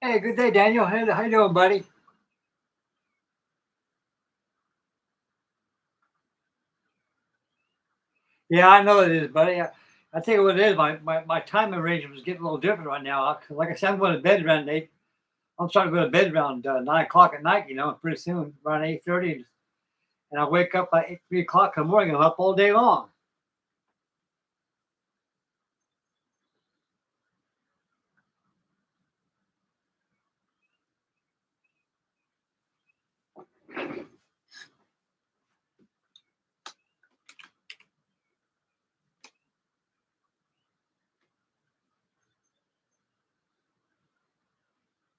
Hey, good day, Daniel. How you doing, buddy? Yeah, I know it is, buddy. I tell you what it is. My time arrangement is getting a little different right now. Like I said, I'm going to bed around 8. I'm starting to go to bed around 9 o'clock at night. And pretty soon around 8:30, and I wake up by 3 o'clock in the morning. I'm up all day long.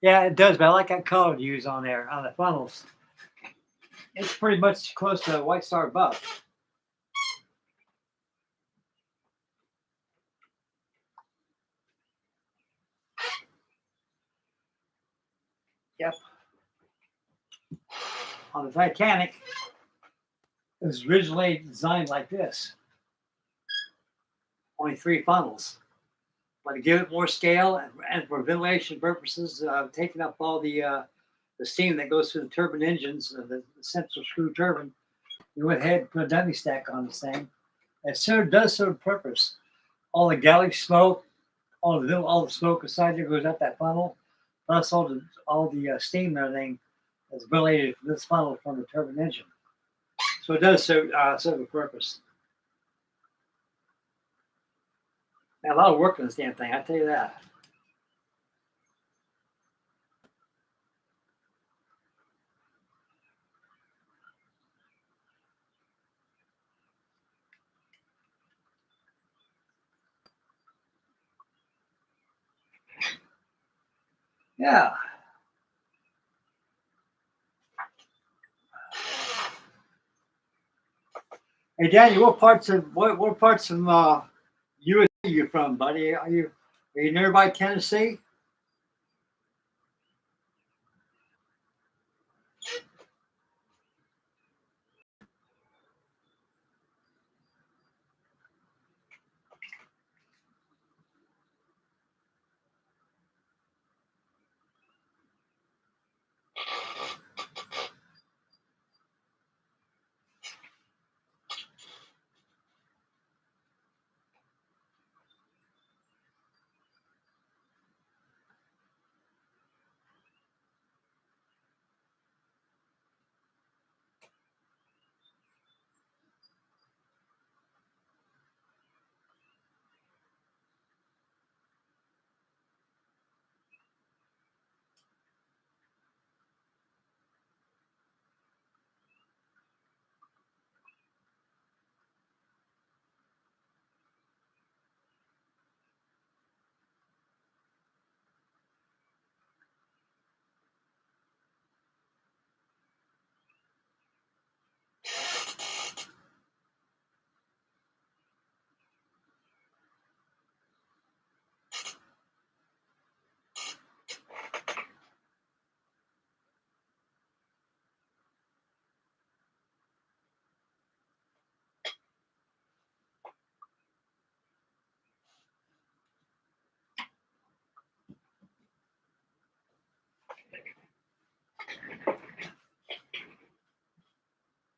Yeah, it does. But I like that color to use on there on the funnels. It's pretty much close to White Star buff. Yep. On the Titanic, it was originally designed like this. Only 3 funnels. But to give it more scale and for ventilation purposes, taking up all the steam that goes through the turbine engines, the central screw turbine, you went ahead and put a dummy stack on this thing. It does serve a purpose. All the galley smoke, all the smoke inside there goes up that funnel, plus all the steam and everything is related to this funnel from the turbine engine. So it does serve a purpose. And a lot of work on this damn thing, I tell you that. Yeah. Hey, Danny, what parts of USA are you from, buddy? Are you nearby Tennessee?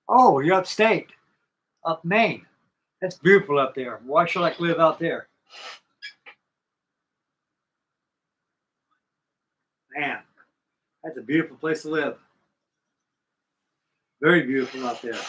Oh, you're upstate, up Maine. That's beautiful up there. Why should I live out there? Man, that's a beautiful place to live. Very beautiful out there.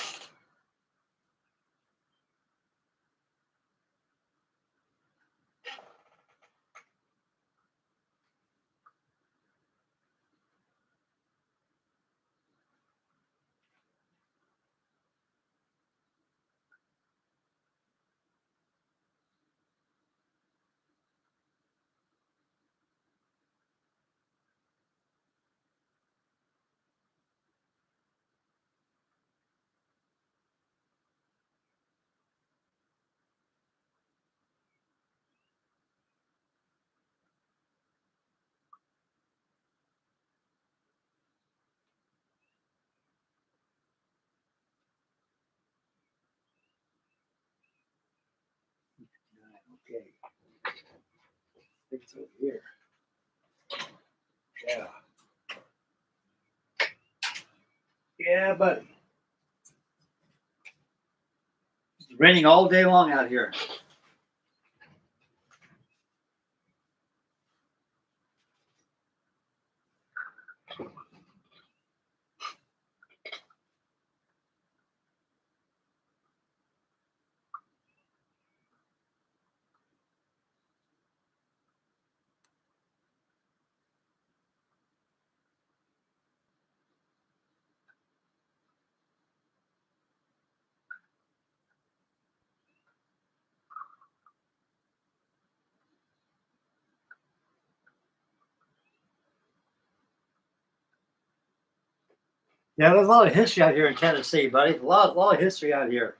Okay, I think it's over here. Yeah. Yeah, buddy. It's raining all day long out here. Yeah, there's a lot of history out here in Tennessee, buddy. A lot of history out here.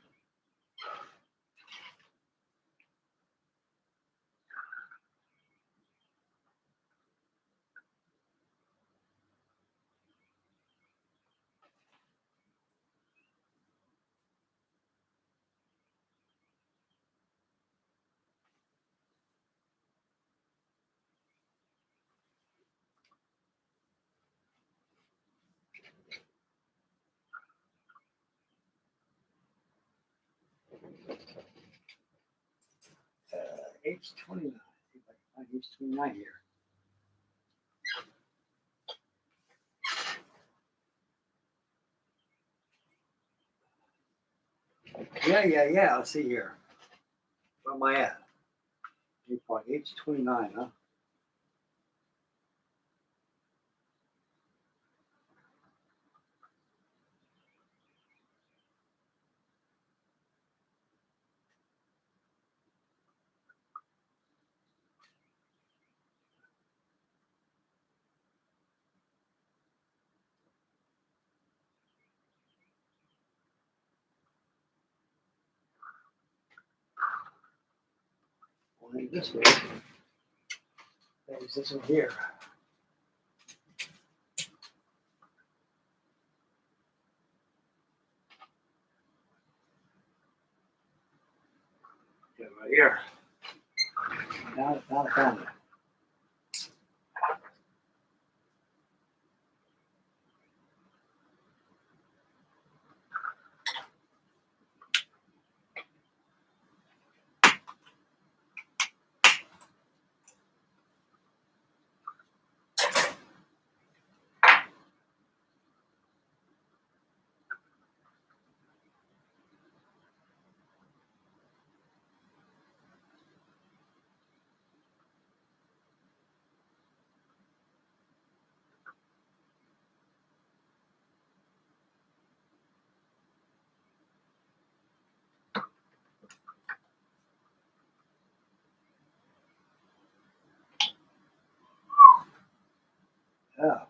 H29. See if I can find H29 here. Yeah. Let's see here. Where am I at? H29, huh? Well, this way. There's this one here. Yeah, right here. Now I found it. Yeah.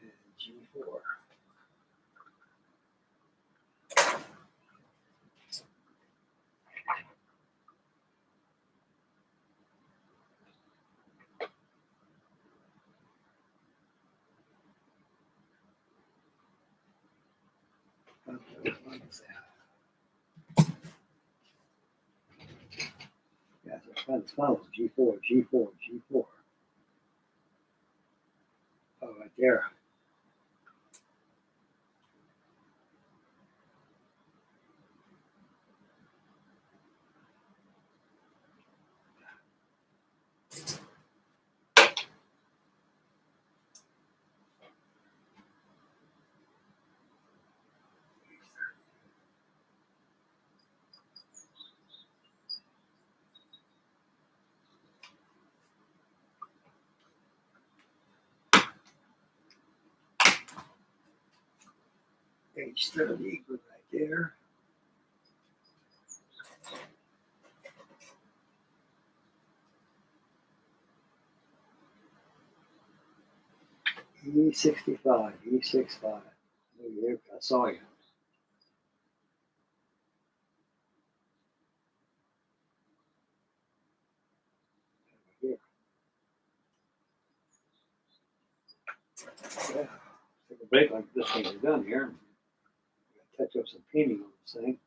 And G4. Okay, what is that? Yeah, so it follows G4, G4, G4. Oh, right there. H30, good right there. E65, E65. I saw you. Here. Yeah. Take a break like this thing is done here. Touch up some painting on this thing.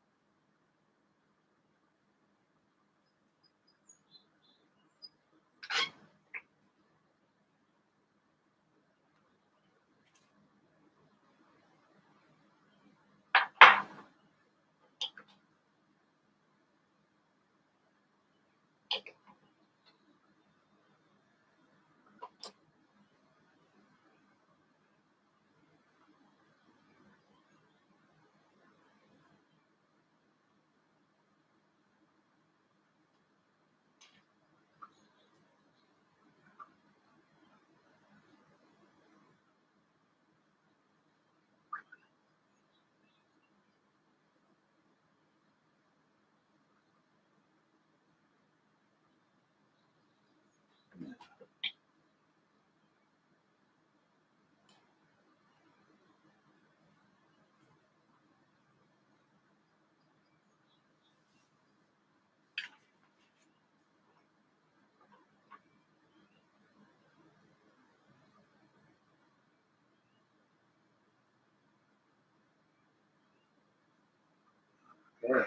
Okay.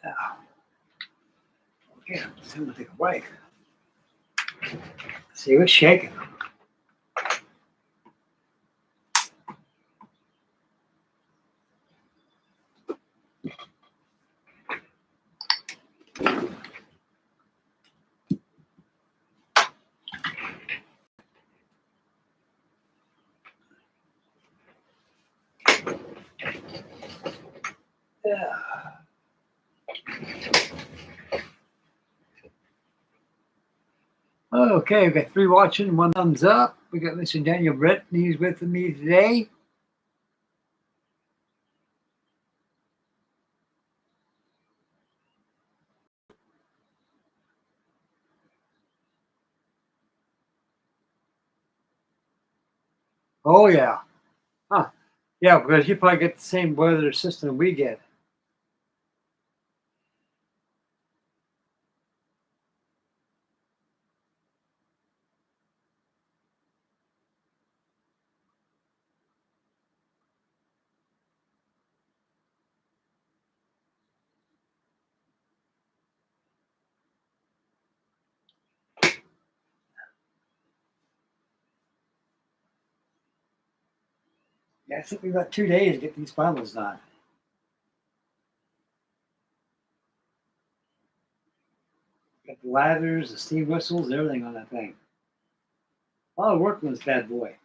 Now, okay, I'm just gonna take a break. See what's shaking. Yeah. Okay, we've got 3 watching, 1 thumbs up. We got Mr. Daniel Brett, he's with me today. Oh yeah. Huh. Yeah, because you probably get the same weather system we get. Yeah, I think we've got 2 days to get these finals done. Got the ladders, the steam whistles, everything on that thing. A lot of work on this bad boy.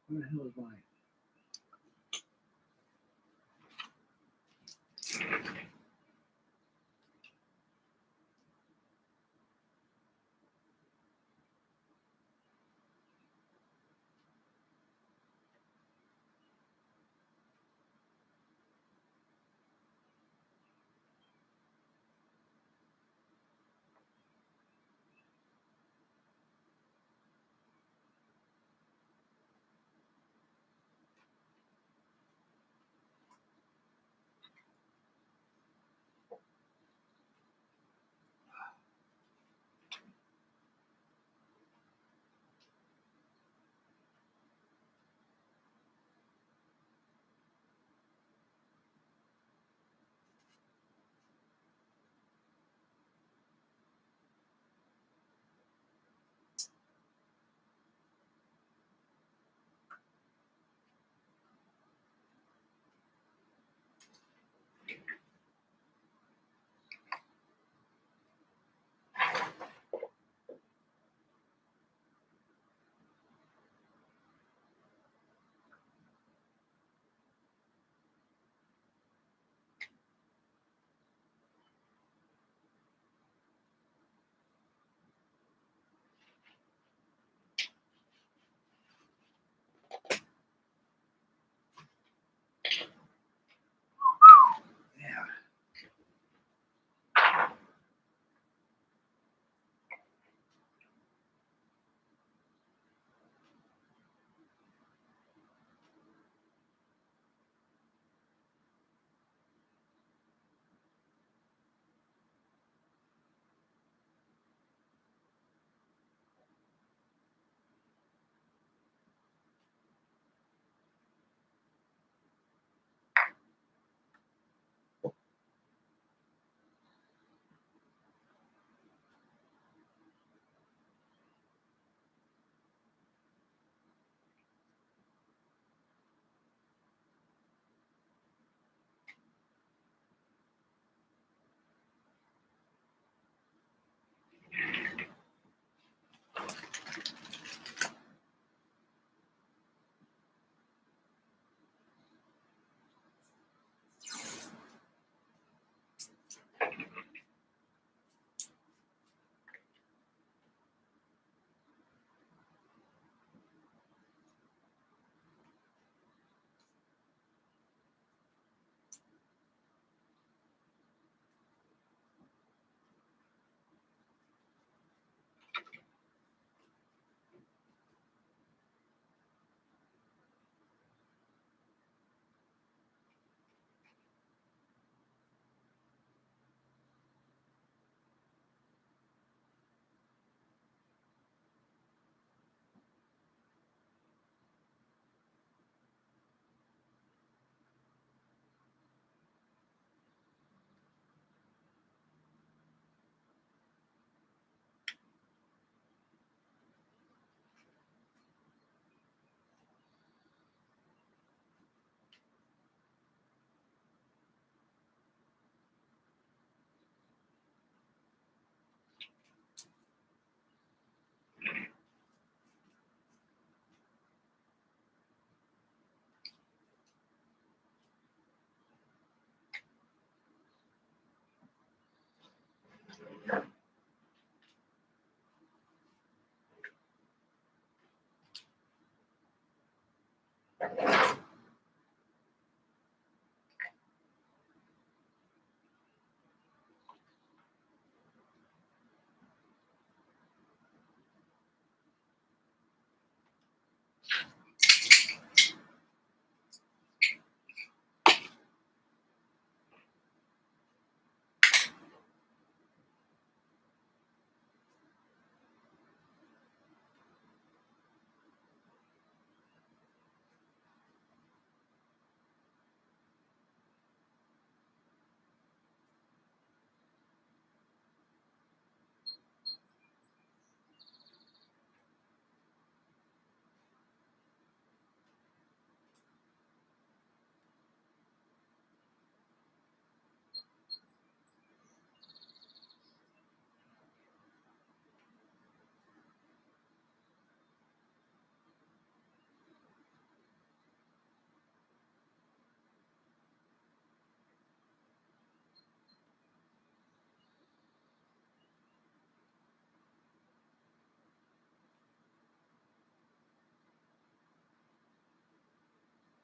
Where the hell is mine?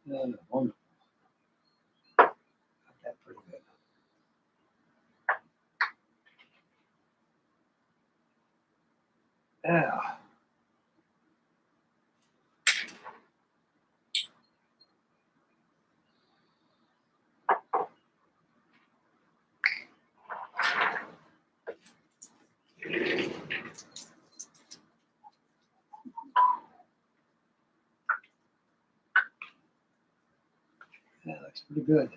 Wonderful. Got that pretty good. Yeah. That looks pretty good.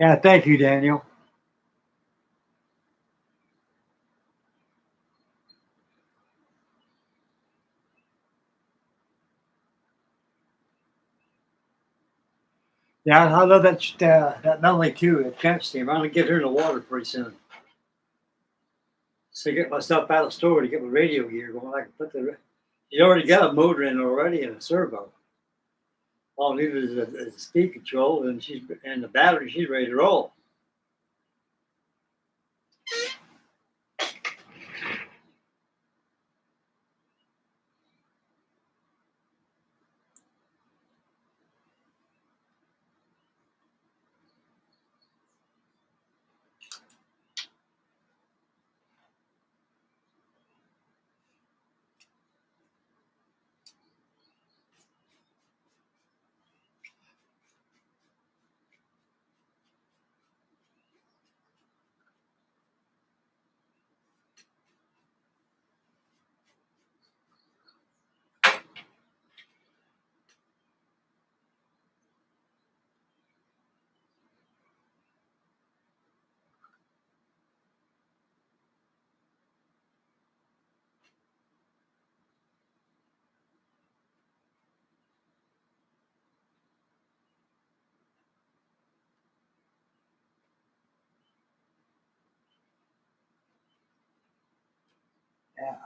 Yeah, thank you, Daniel. Yeah, I love that melody too. That camp steam. I'm gonna get her in the water pretty soon. So get myself out of the store to get my radio gear going. I can put the. She's already got a motor in already and a servo. All I need is a speed control and the battery. She's ready to roll. Yeah.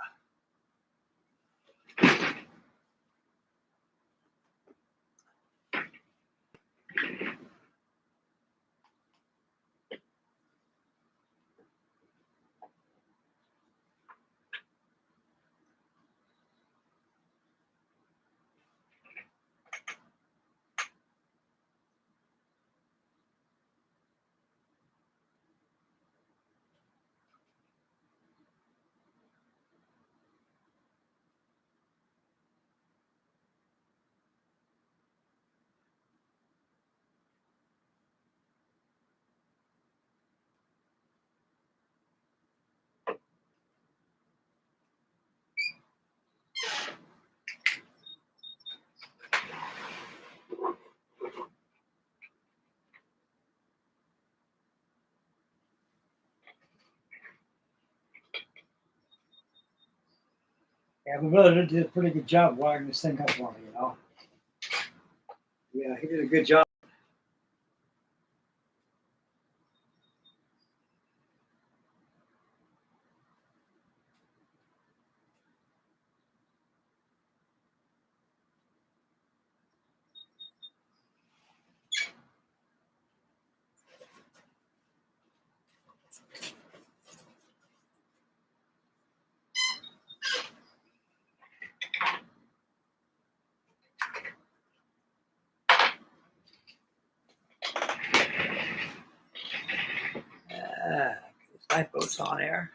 Yeah, my brother did a pretty good job wiring this thing up for me, you know. Yeah, he did a good job. This lifeboat's on air.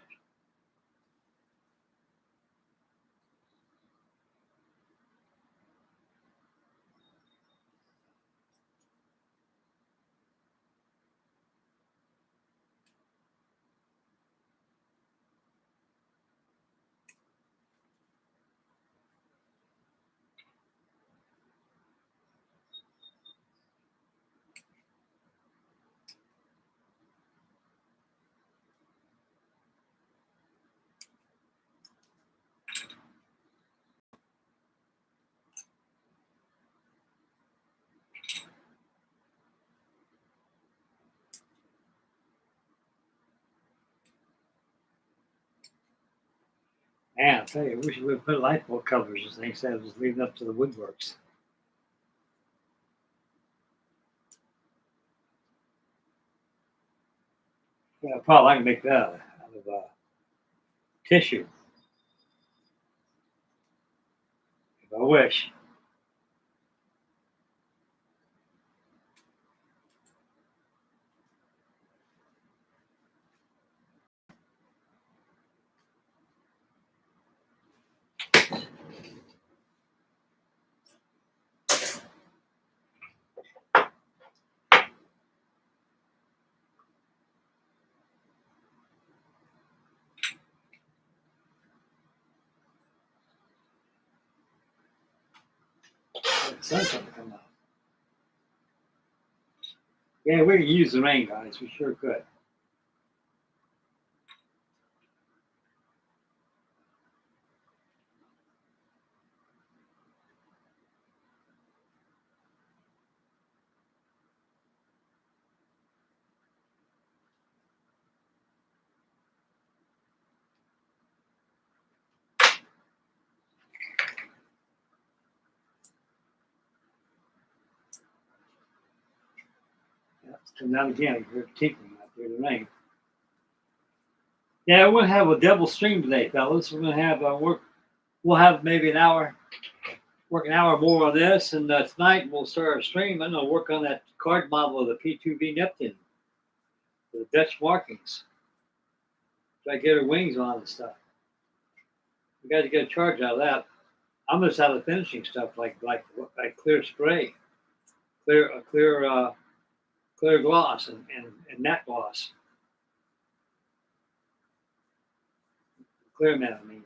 Man, I'll tell you, I wish we would put light bulb covers and things instead of just leaving up to the woodworks. Yeah, probably I can make that out of tissue if I wish. The sun's going to come out. Yeah, we can use the rain, guys. We sure could. Yeah, it's coming out again. We're tinkering out there, the rain. Yeah, we're gonna have a double stream today, fellas. We're gonna have work. We'll have maybe an hour, work an hour more on this, and tonight we'll start our stream. I'm gonna work on that card model of the P2V Neptune, the Dutch markings. Try to get her wings on and stuff. We got to get a charge out of that. I'm just out of finishing stuff like clear spray, clear gloss and matte gloss, clear matte. I mean.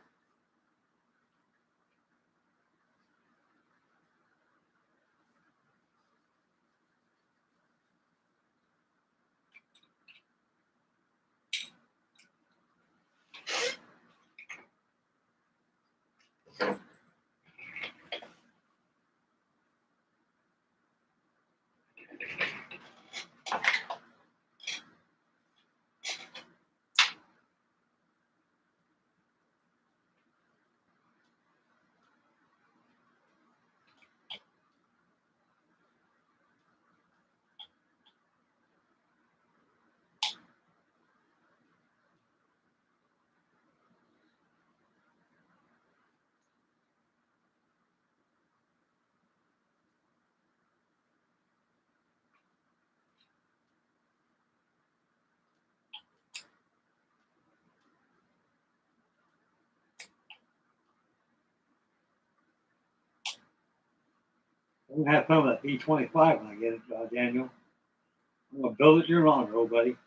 I'm gonna have fun with that B25 when I get it, Daniel. I'm gonna build it your honor, old buddy.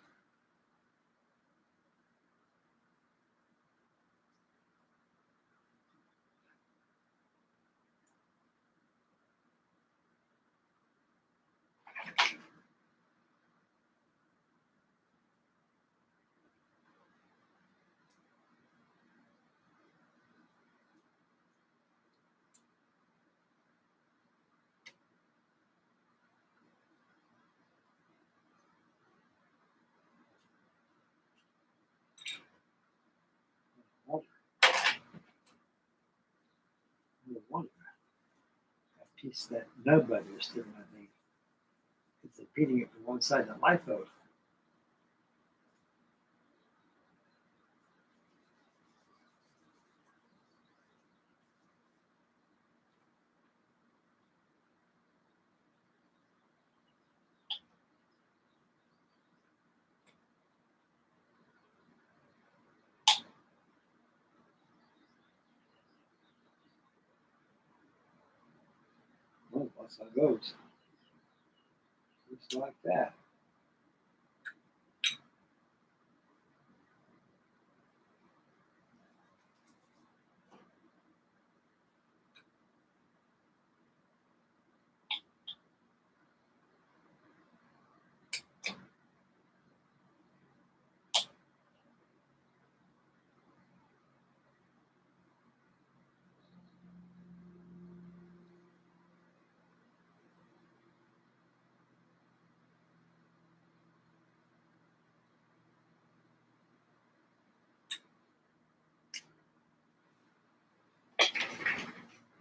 Wonder. That piece, that nub right there, sticking, I think. It's repeating it from one side of the litho. Oh, that's how it goes. Just like that.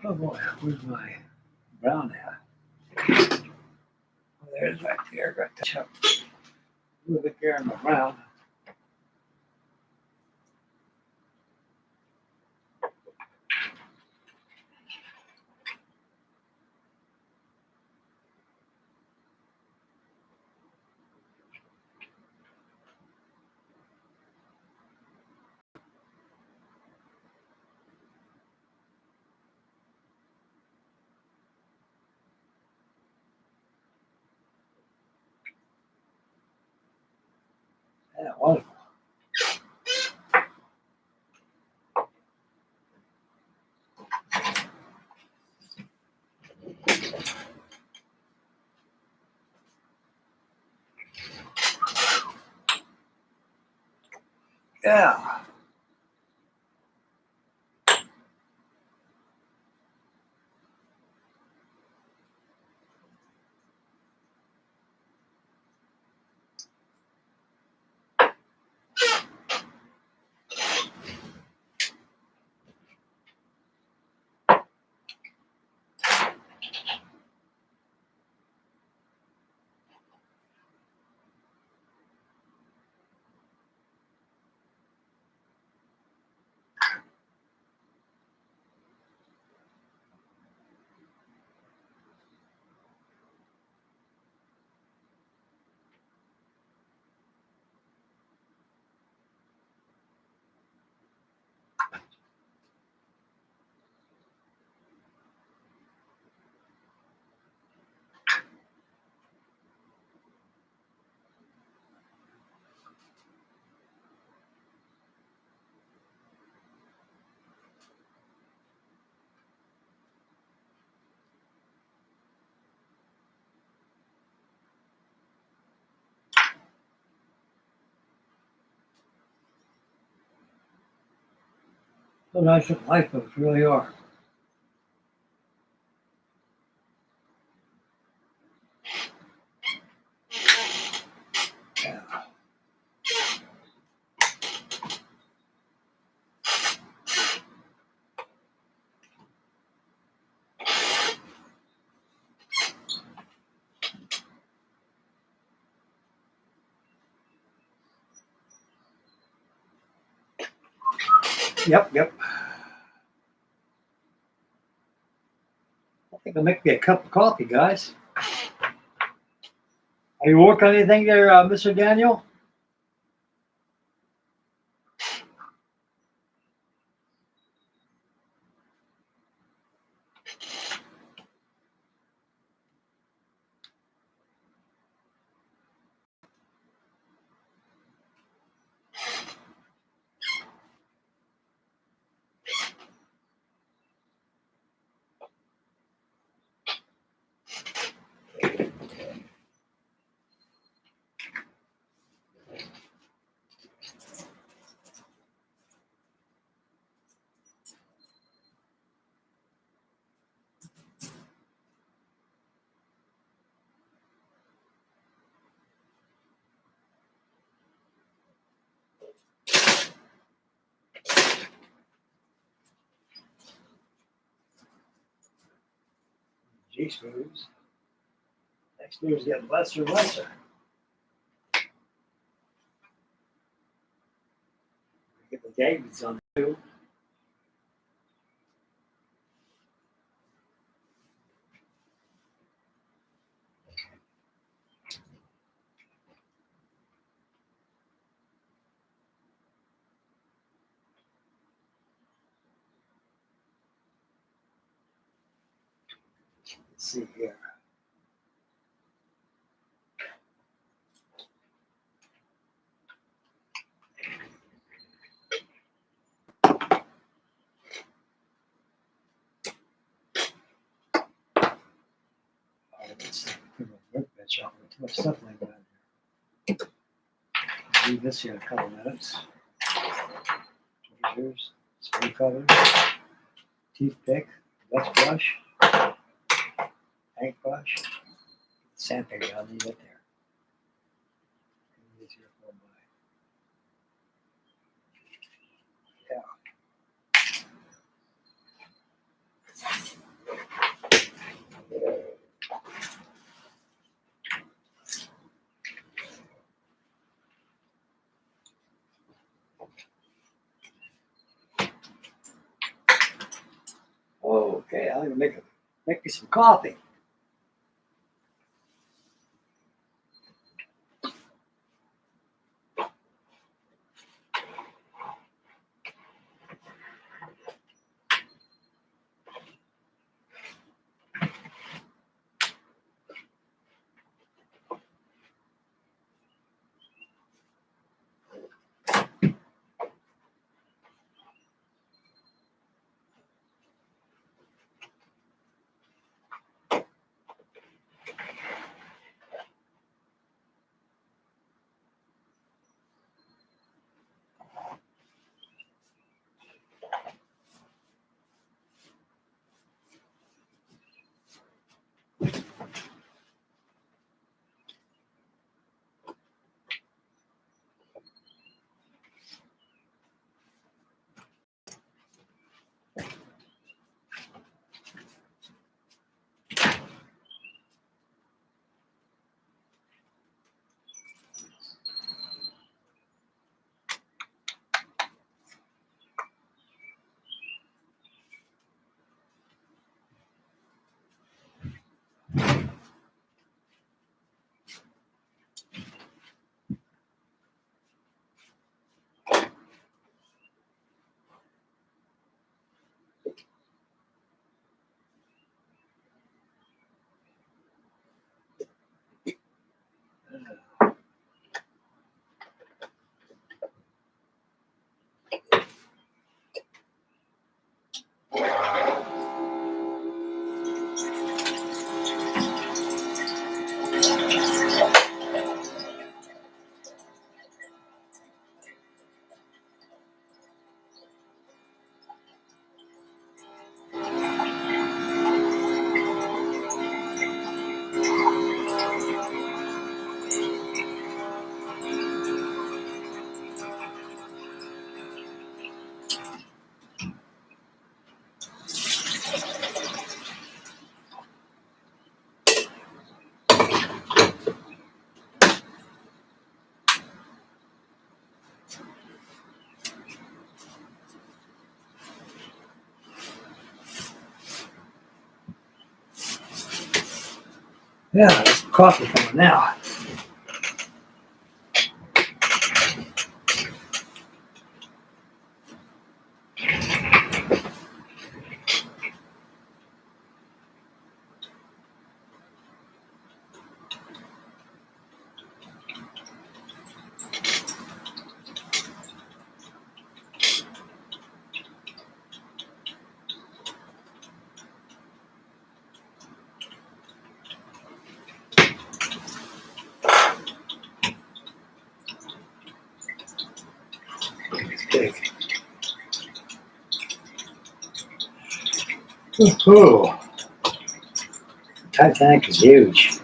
Oh boy, where's my brown at? Oh, there's right there. Got to touch up a little bit there on my brown. Yeah, wonderful. Yeah. So nice looking lifeboats, really are. Yeah. Yep. I think I'll make me a cup of coffee, guys. Are you working on anything there, Mr. Daniel? Jeez, moves. Next news getting lesser and lesser. Get the Davids on too. Let's see here. Let's put a workbench on with too much stuff like that. Leave this here a couple minutes. Tweezers, spray cutter, toothpick, dust brush, paintbrush, sandpaper. I'll leave it there. Leave this here for my, yeah. Okay, I'm gonna make me some coffee. Yeah, there's some coffee coming now. It's big. Ooh, Titanic is huge.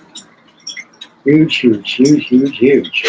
Huge, huge, huge, huge, huge.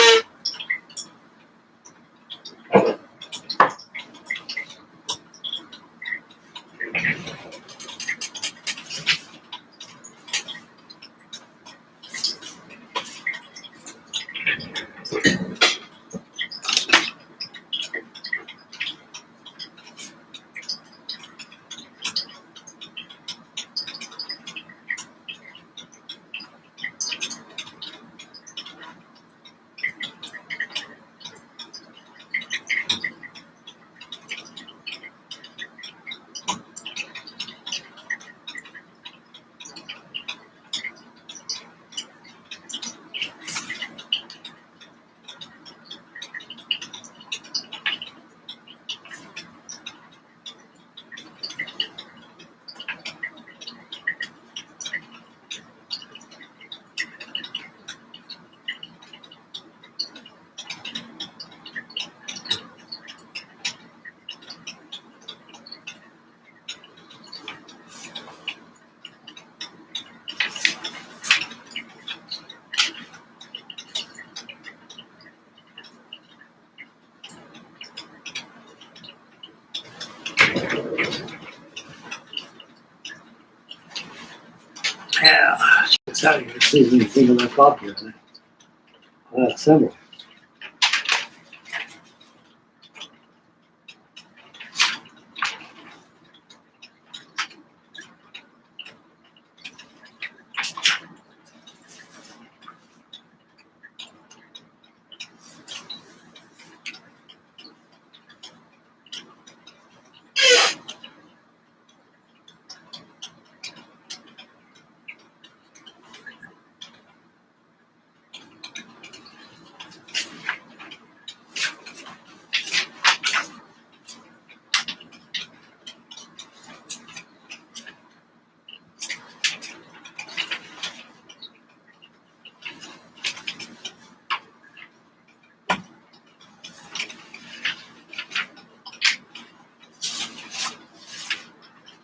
Yeah, it's out here. See anything of that coffee on it. Symbol.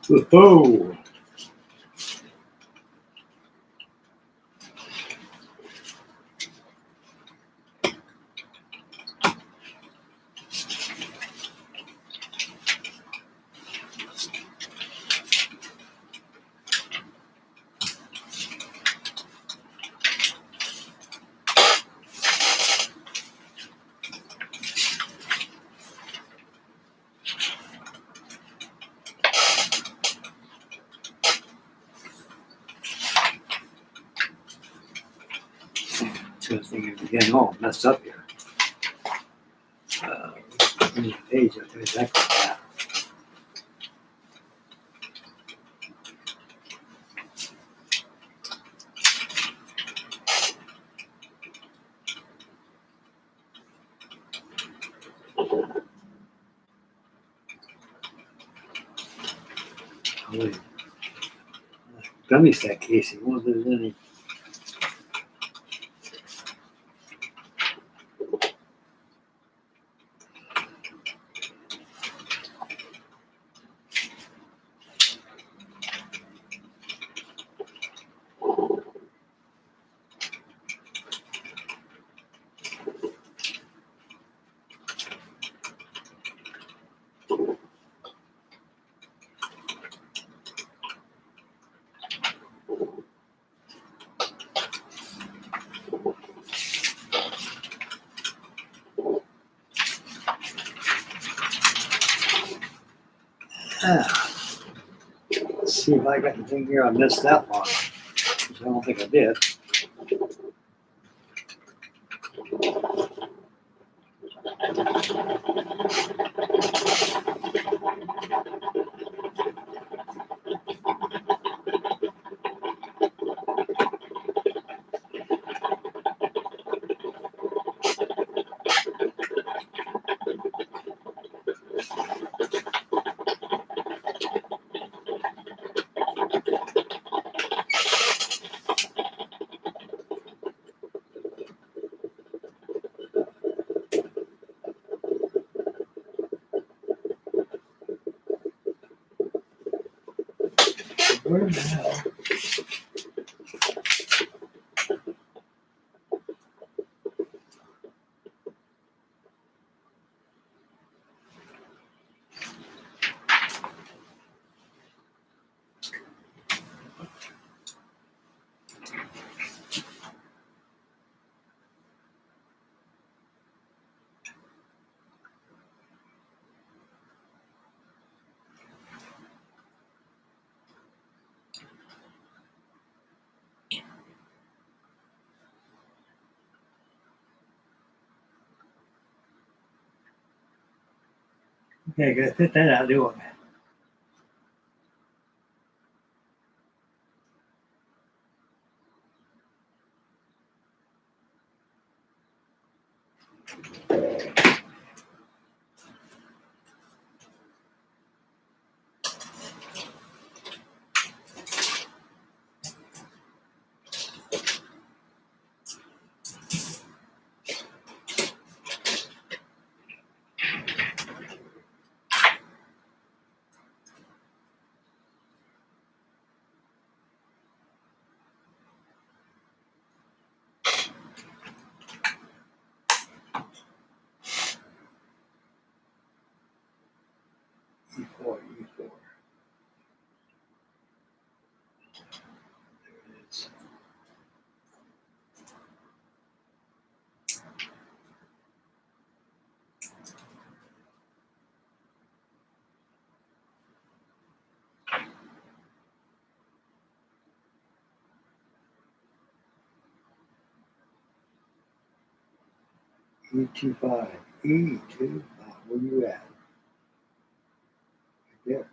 Whoa. Good thing is getting all messed up here. Page, I'll tell you exactly that. Gummy sack casing. What was there any? Let's see if I got anything here I missed that one. I don't think I did. Where the hell? Okay, gotta fit that out, do it. E4, E4. There it is. E25, E25. Where you at? Right there.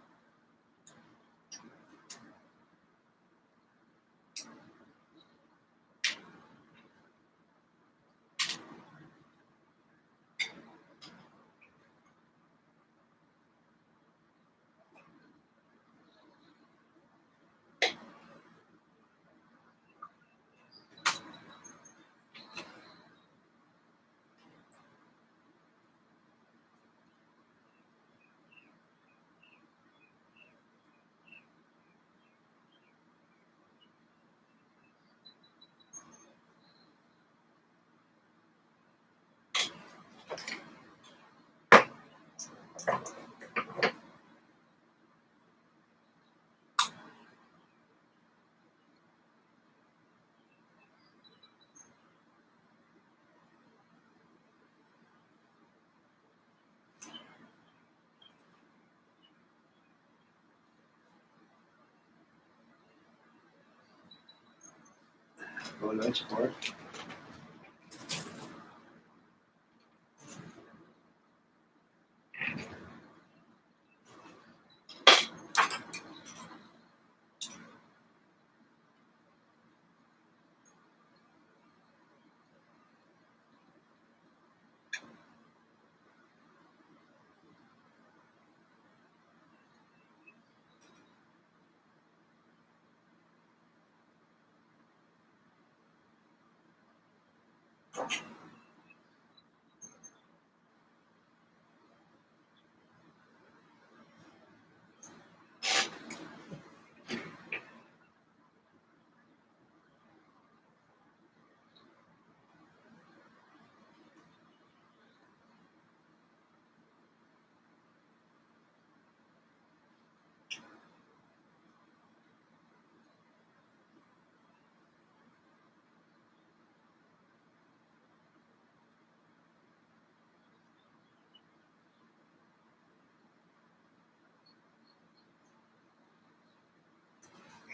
Go to export.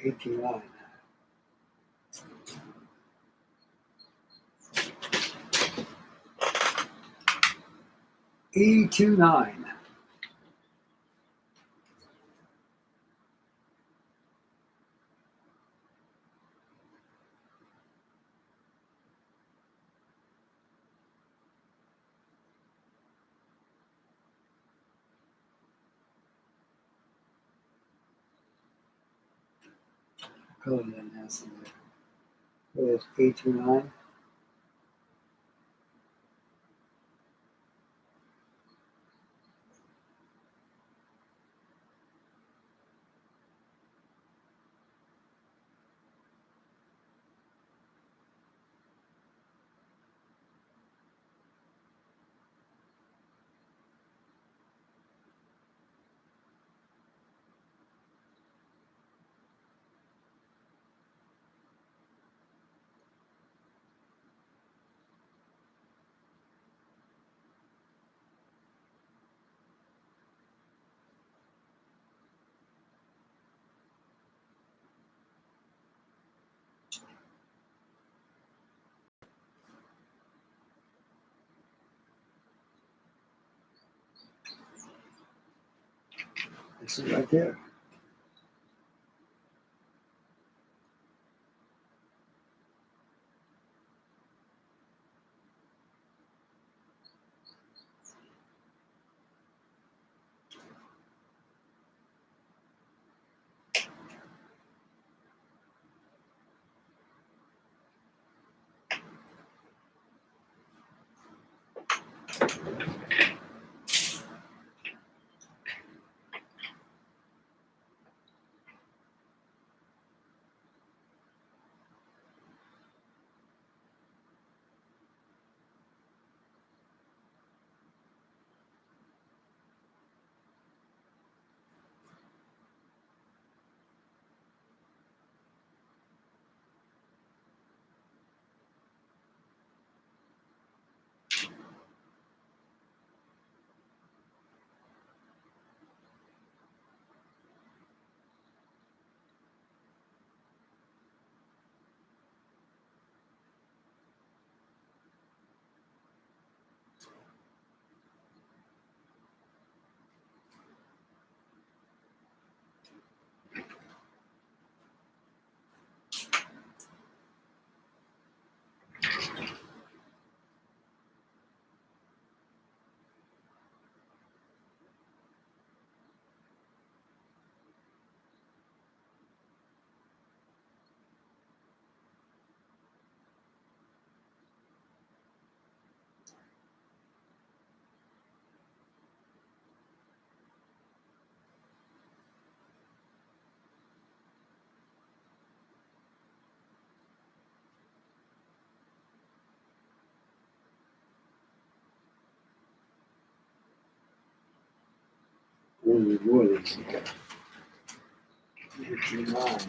$89. E29. Code in that's in there. It's E29. This is right there. Only more than 89.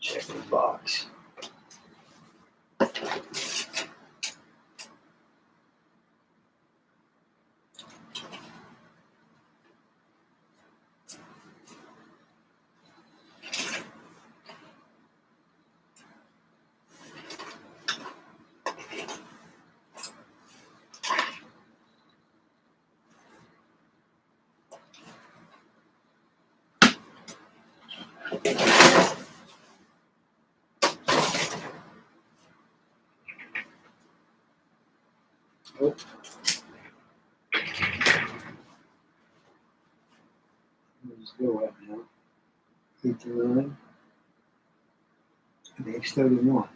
Check the box. Oh. Let's go up now. 89. And X31.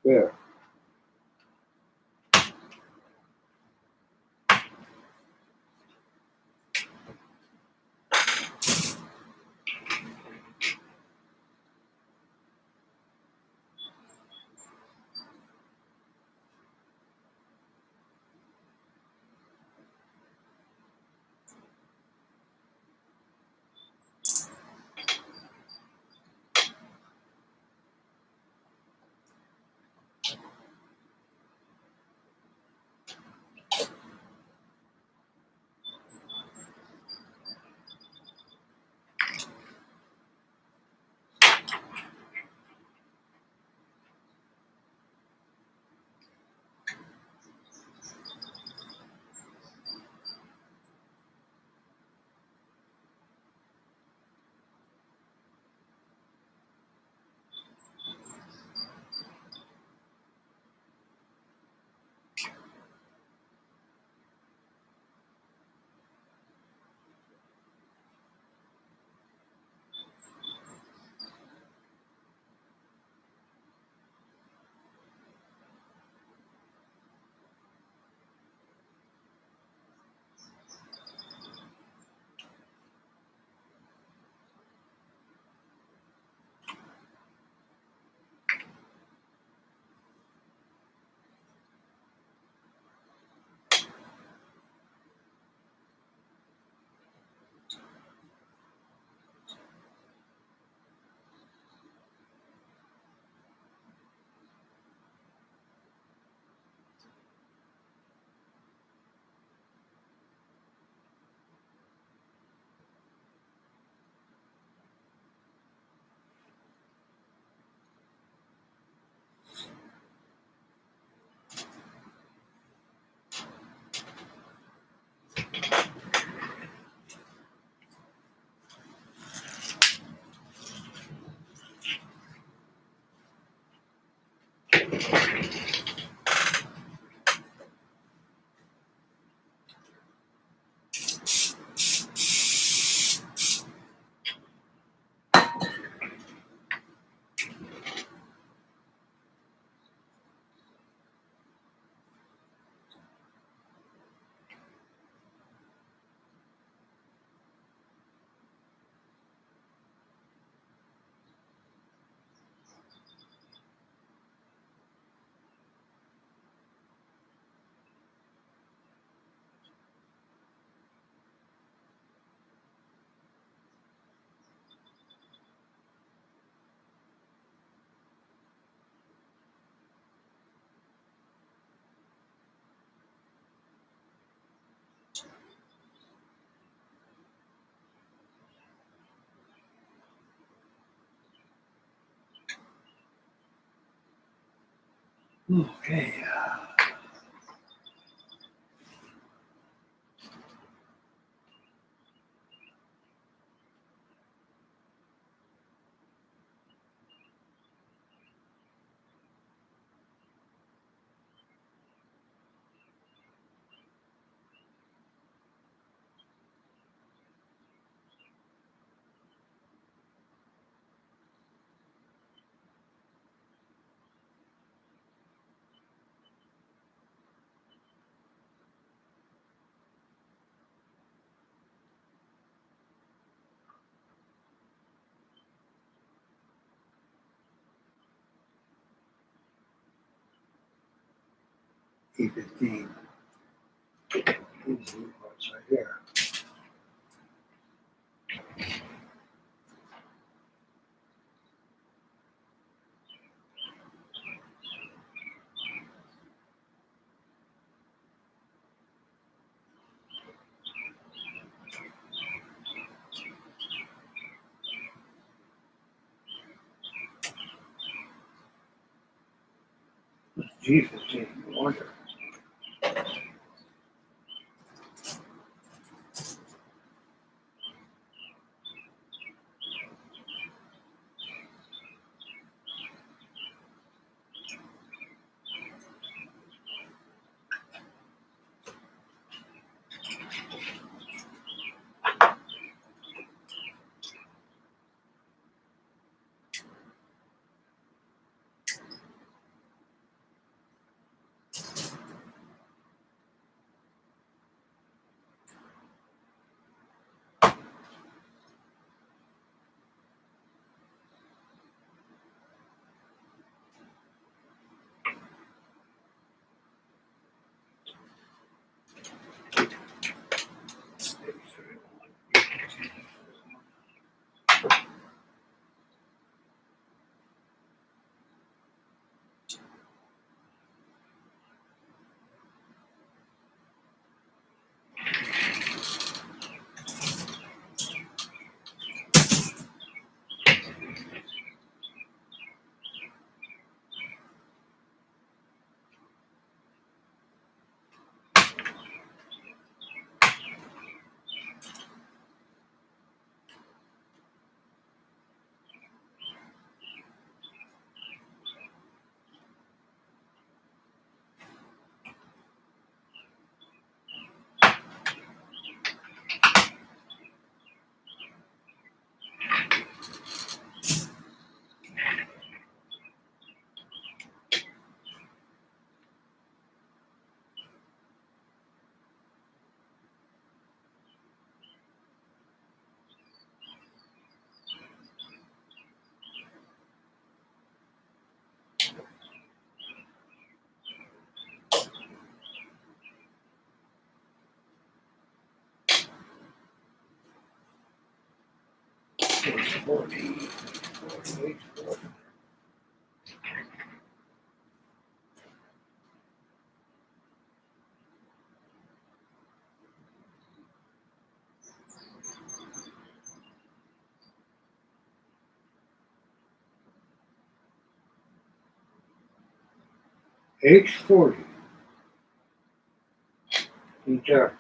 There. Okay. E15. These are the parts right here. G15, no wonder. It's 40, 48, 40. H40. Guitar.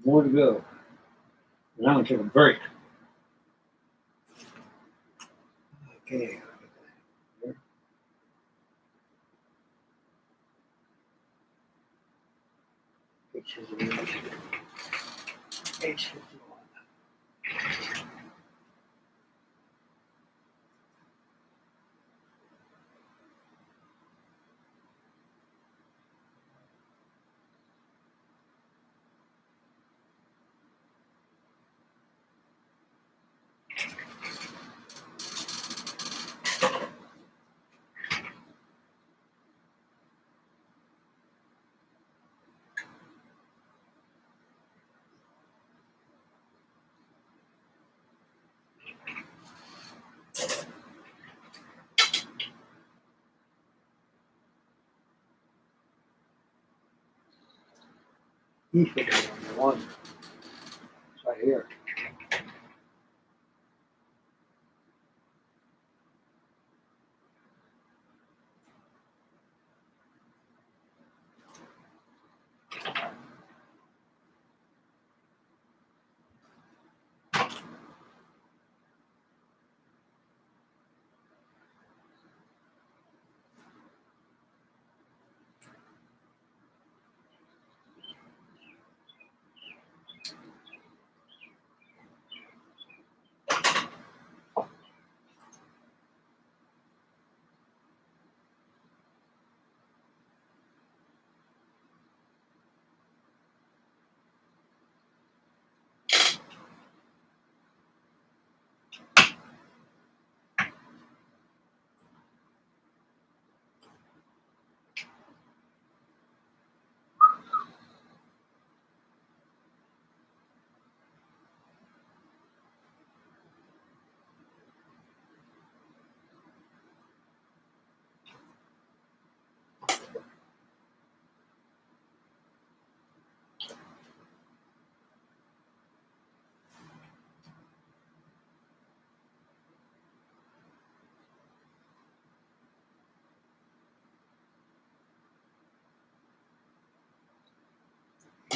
More to go. And I'm going to take a break. Okay. Pictures of H51. E51. It's right here.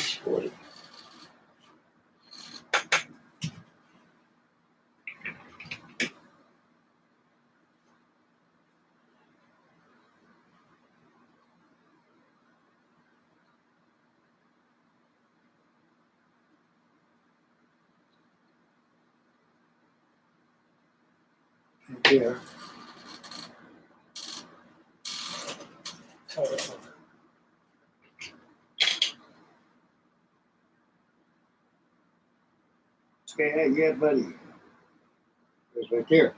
H40. And here. Okay, yeah, buddy. It's right there.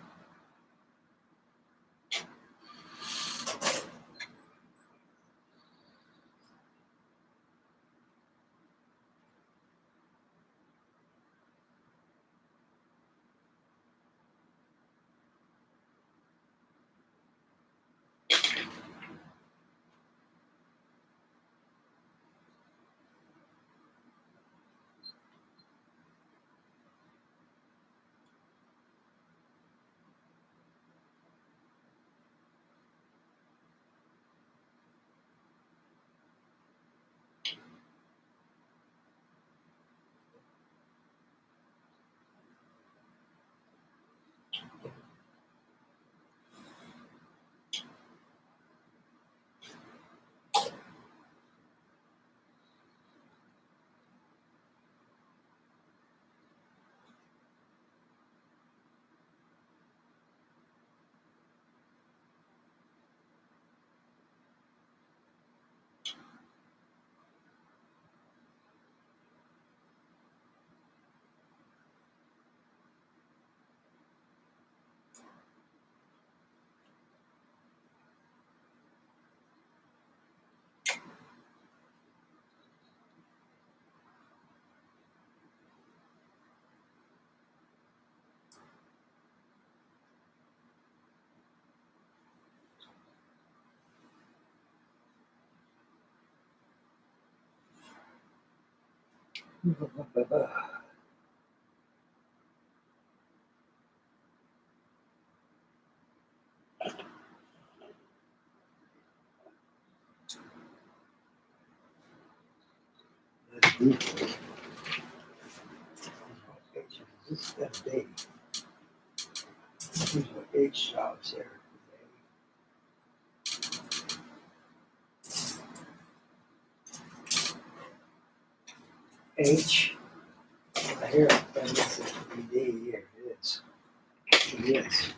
This is gonna be. These are H jobs here. H. Here, then this is D. Here it is. Yes.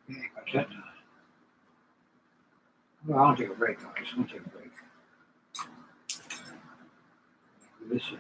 Okay, got that done. Well, I'll take a break, guys. I'll take a break. This is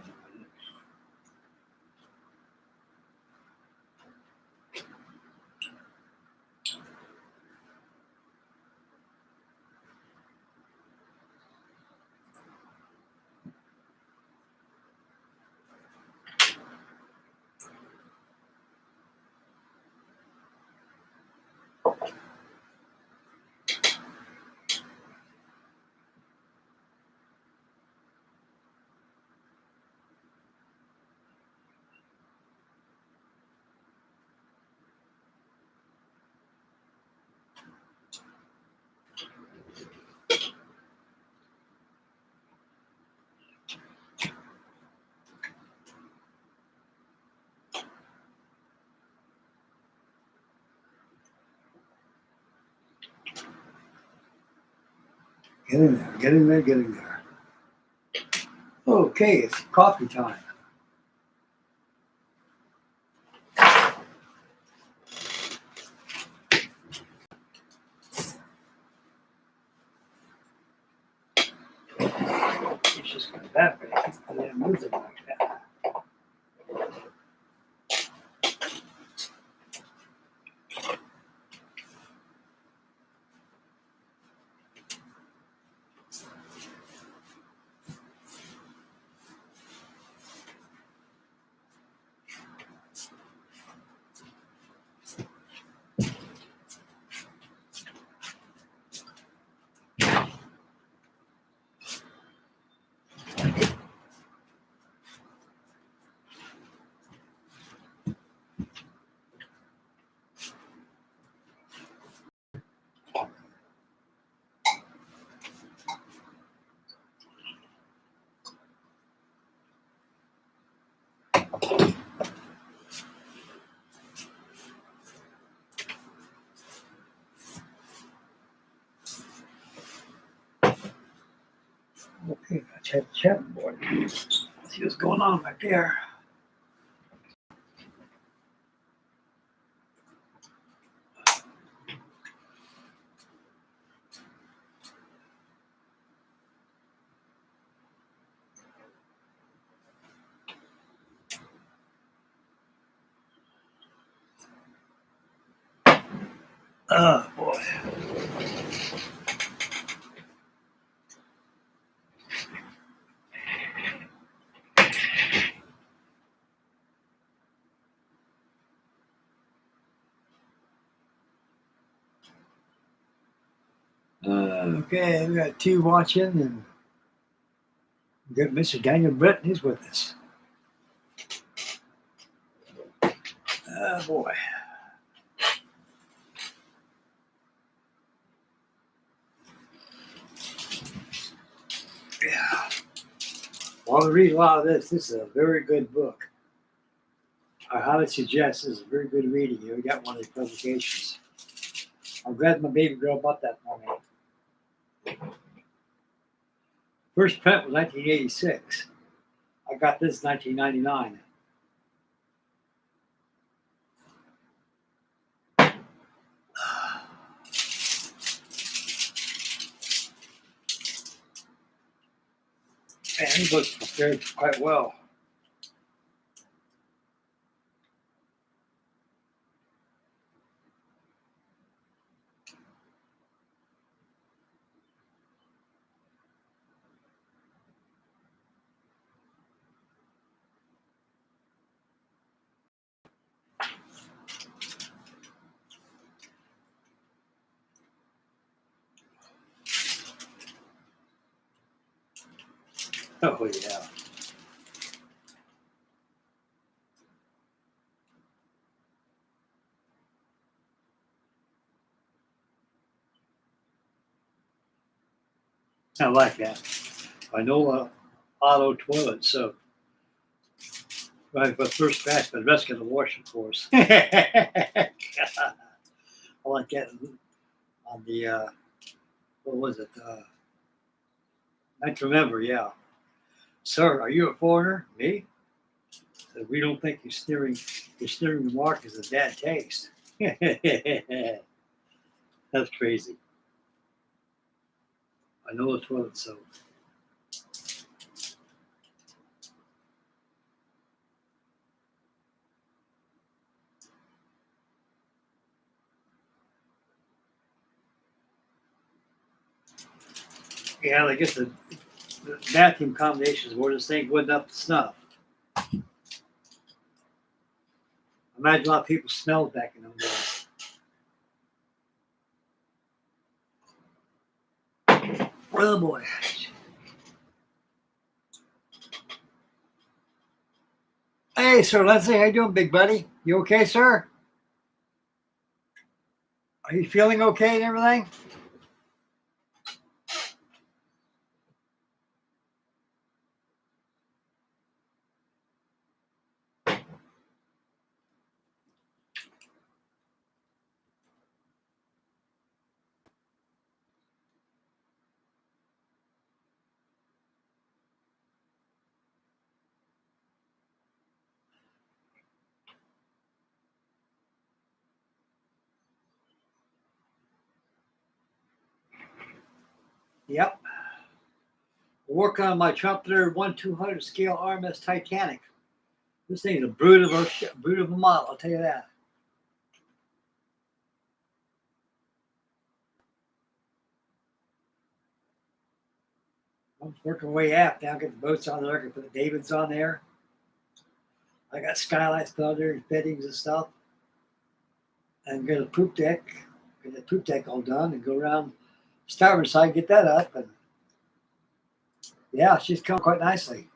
get in there, get in there, get in there. Okay, it's coffee time. It's just going that way. And then moves it like that. Okay, let's have the chat board. Let's See what's going on right there. Oh boy. Okay, we got two watching, and we got Mr. Daniel Britton. He's with us. Oh boy. Yeah. Well, the reason why this is a very good book. I highly suggest this is a very good reading. You got one of these publications. I'm glad my baby girl bought that for me. First print was 1986. I got this in 1999. Man, these books prepared quite well. Oh yeah. I like that. I know auto toilet soap. Right, but first batch, but the rest get the wash, of course. I like that on the what was it? I can remember, yeah. Sir, are you a foreigner? Me? So we don't think you're steering the mark as a bad taste. That's crazy. I know the toilet soap. Yeah, I guess the bathroom combinations were the same, wasn't up to snuff. Imagine a lot of people smelled back in those days. Oh boy. Hey, Sir Leslie, how you doing, big buddy? You okay, sir? Are you feeling okay and everything? Yep. Working on my Trumpeter 1/200 scale RMS Titanic. This thing is a brute of a model, I'll tell you that. I'm working way aft now. Get the boats on there. I can put the Davids on there. I got skylights put on there and fittings and stuff. And get a poop deck. Get the poop deck all done and go around starboard side, get that up. And yeah, she's coming quite nicely.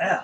Yeah.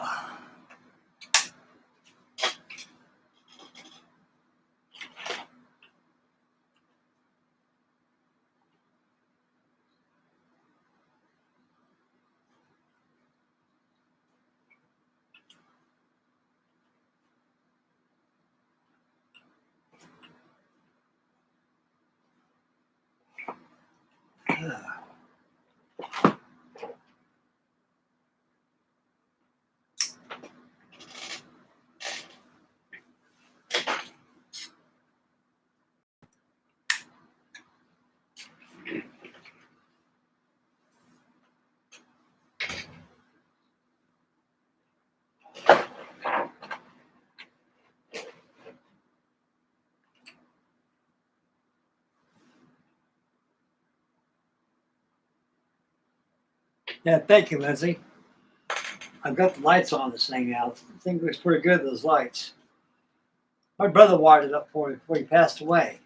Yeah, thank you, Lindsay. I've got the lights on this thing now. The thing looks pretty good, those lights. My brother wired it up for me before he passed away.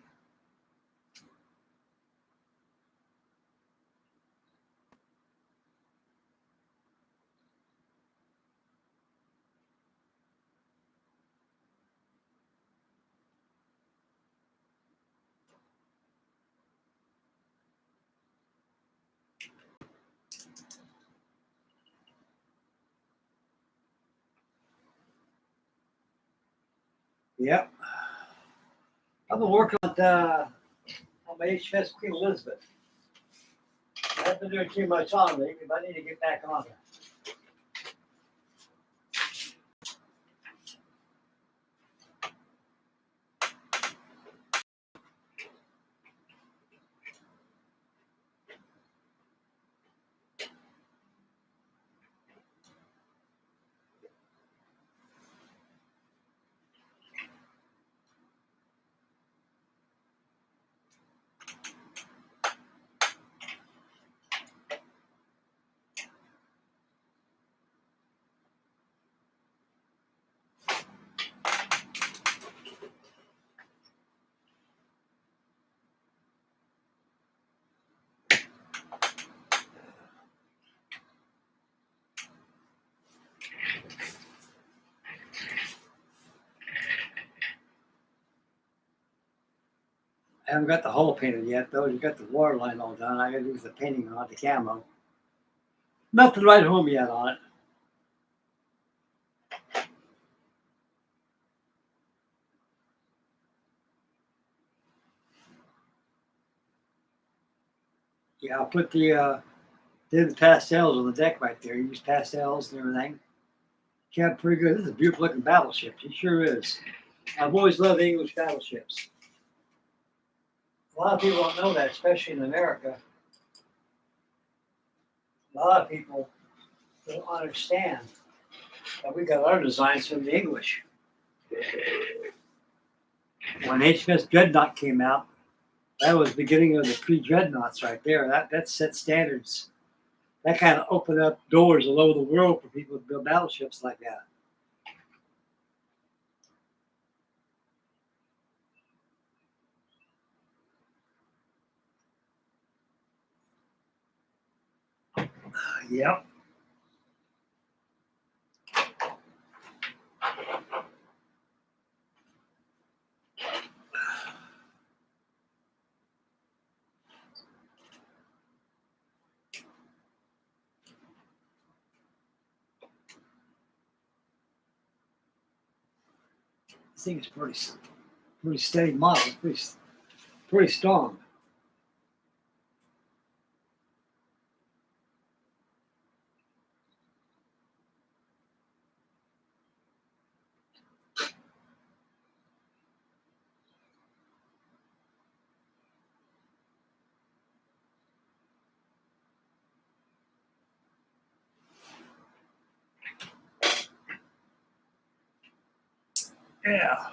Yep. I've been working on my HMS Queen Elizabeth. I haven't been doing too much on it, but I need to get back on it. I haven't got the hull painted yet, though. You got the water line all done. I got to do the painting on the camo. Nothing right home yet on it. Yeah, I'll put did the pastels on the deck right there. Use pastels and everything. Yeah, pretty good. This is a beautiful looking battleship. It sure is. I've always loved English battleships. A lot of people don't know that, especially in America. A lot of people don't understand that we got our designs from the English. When HMS Dreadnought came out, that was the beginning of the pre-dreadnoughts right there. That set standards. That kind of opened up doors all over the world for people to build battleships like that. Yep. This thing is pretty steady model. Pretty strong. Yeah.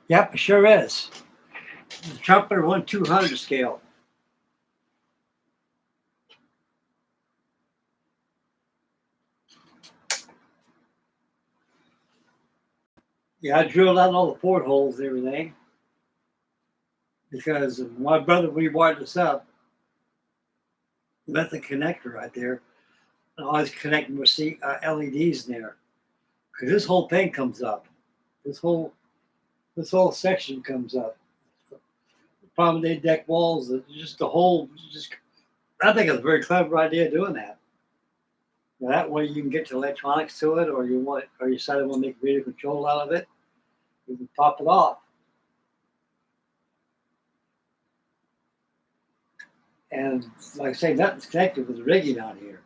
Yep, it sure is. The Trumpeter 1/200 scale. Yeah, I drilled out all the portholes and everything because my brother, when he wired this up, left the connector right there. And I was connecting with LEDs in there because this whole thing comes up. This whole section comes up. The problem they deck walls, just the whole, just I think it's a very clever idea doing that. Now, that way you can get the electronics to it, or you decide you want to make radio control out of it. You can pop it off. And like I say, nothing's connected with the rigging out here.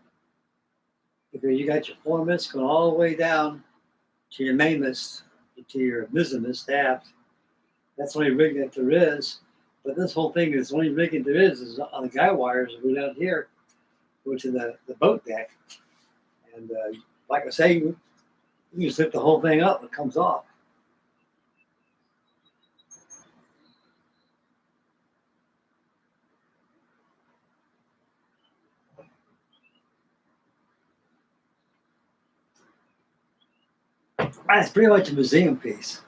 Because you got your foremast going all the way down to your mainmast, to your mizzenmast aft. That's the only rigging that there is. But this whole thing is the only rigging there is on the guy wires that go down here, go to the boat deck. And like I say, you just lift the whole thing up, it comes off. It's pretty much a museum piece.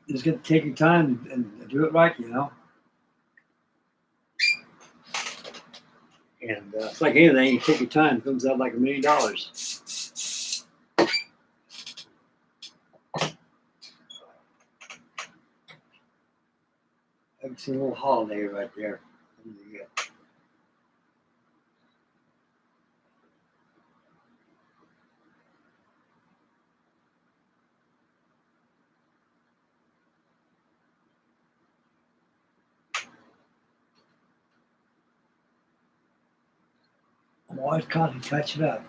You just got to take your time and do it right, you know. And it's like anything, you take your time, it comes out like $1 million. I can see a little holiday right there. I'm always constantly catching up.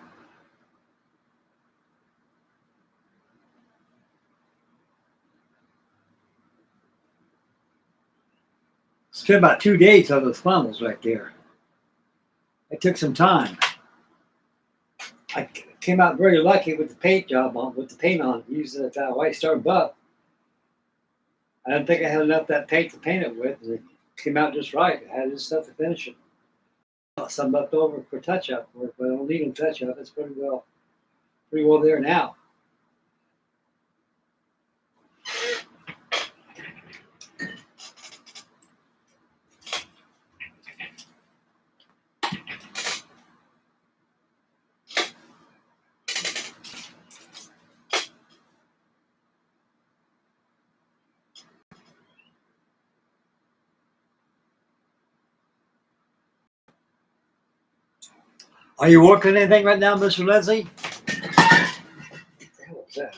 Spent about 2 days on those funnels right there. It took some time. I came out very lucky with the paint job on, with the paint on, using that White Star buff. I didn't think I had enough of that paint to paint it with. It came out just right. I had just stuff to finish it. Some left over for touch-up work, but I don't need them touch-up. It's pretty well there now. Are you working on anything right now, Mr. Leslie? What the hell was that?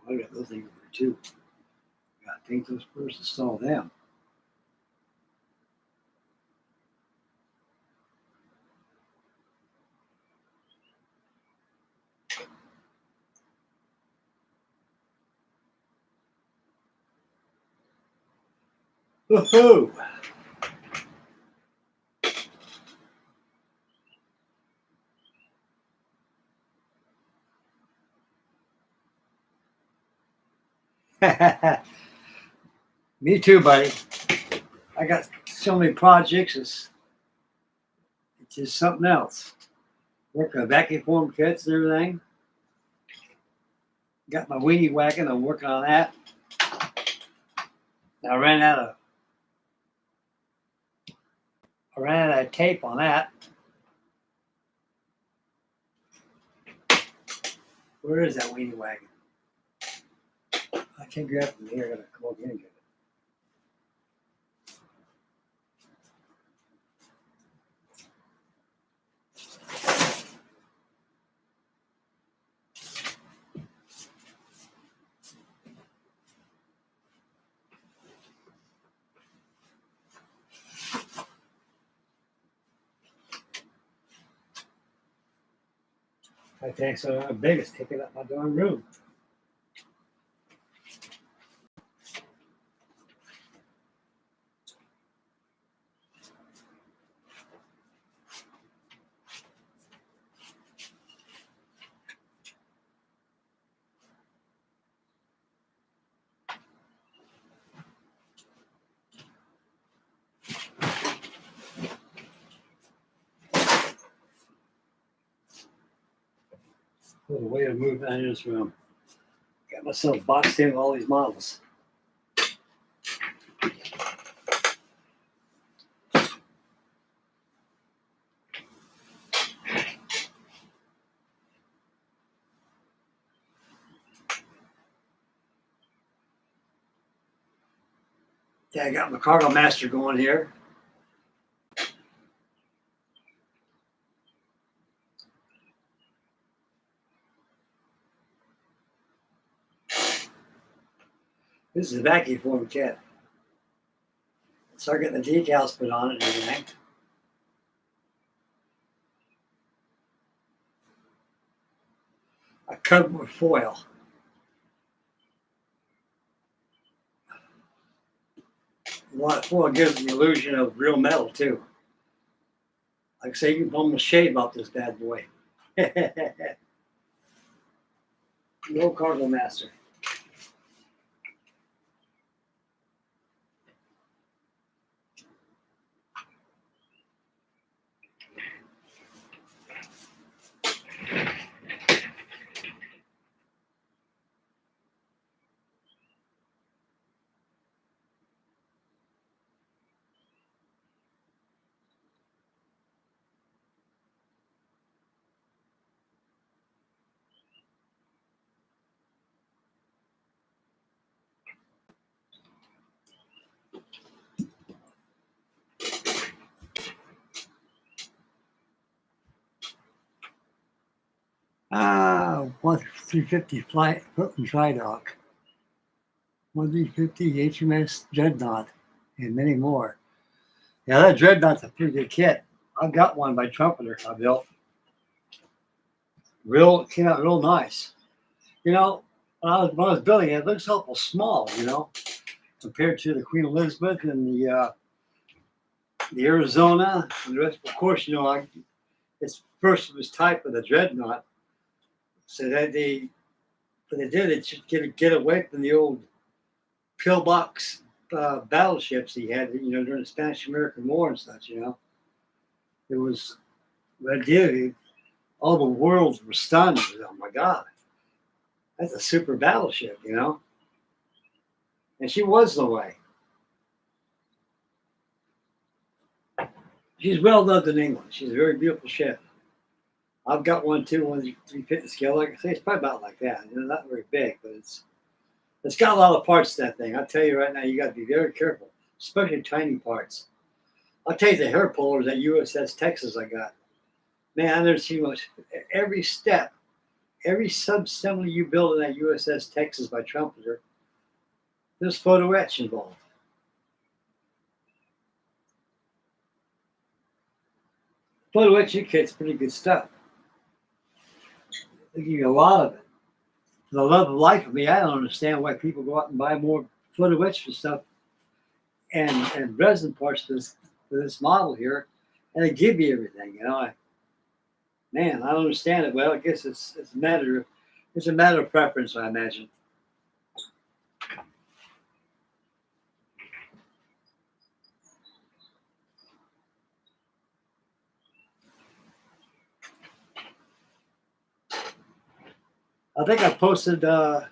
I got those things there too. Got to paint those first, install them. Woohoo! Me too, buddy. I got so many projects. It's just something else. Working on vacuum form kits and everything. Got my weenie wagon. I'm working on that. I ran out of tape on that. Where is that weenie wagon? I can't grab it from here. I gotta come over here and get it. My tanks are big. It's taking up my darn room. What a way to move out of this room. Got myself boxed in with all these models. Yeah, I got my Cargo Master going here. This is a vacuum form kit. Start getting the decals put on it and everything. I covered with foil. A lot of foil gives the illusion of real metal too. Like I say, you can almost shave off this bad boy. The old Cargo Master. One 350 flight Brooklyn Dry Dock, 350 HMS Dreadnought, and many more. Yeah, that Dreadnought's a pretty good kit. I've got one by Trumpeter I built. Came out real nice. You know, when I was building it, it looks awful small, you know, compared to the Queen Elizabeth and the Arizona and the rest. Of course, you know, it's first of its type of the Dreadnought. So that they did it to get away from the old pillbox battleships he had, you know, during the Spanish-American War and such. You know, it was what it did. All the worlds were stunned. Oh my God, that's a super battleship, you know. And she was the way. She's well loved in England. She's a very beautiful ship. I've got one too, 350 scale. Like I say, it's probably about like that. You know, not very big, but it's got a lot of parts to that thing. I'll tell you right now, you got to be very careful, especially tiny parts. I'll tell you the hair pullers at USS Texas I got. Man, I've never seen much. Every step, every sub-assembly you build in that USS Texas by Trumpeter, there's photo etch involved. Photo etching kit's pretty good stuff. They give you a lot of it. For the love of life of me, I don't understand why people go out and buy more photo etching stuff and resin parts for this model here, and they give you everything. You know, man, I don't understand it. Well, I guess it's a matter of preference, I imagine. I think I posted. What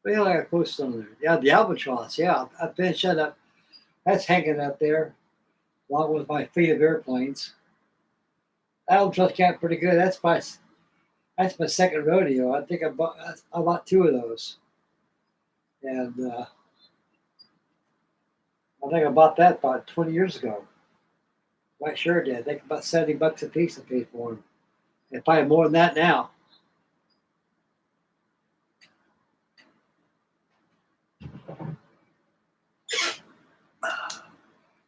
the hell I posted on there? Yeah, the albatross. Yeah, I finished that up. That's hanging up there, along with my fleet of airplanes. Albatross came out pretty good. That's my second rodeo. I think I bought two of those, and I think I bought that about 20 years ago. Quite sure did. I think about $70 a piece I paid for them. And probably more than that now.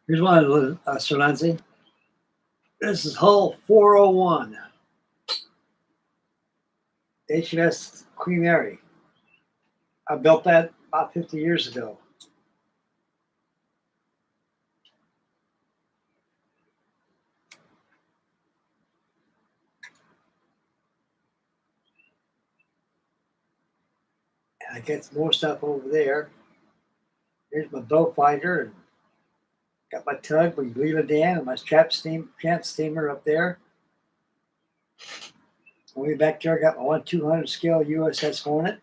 Here's one of the Solenzi. This is hull 401. HMS Queen Mary. I built that about 50 years ago. And I get some more stuff over there. Here's my boat finder, and got my tug with Leela Dan and my tramp steamer up there. Way back there, I got my 1/200 scale USS Hornet.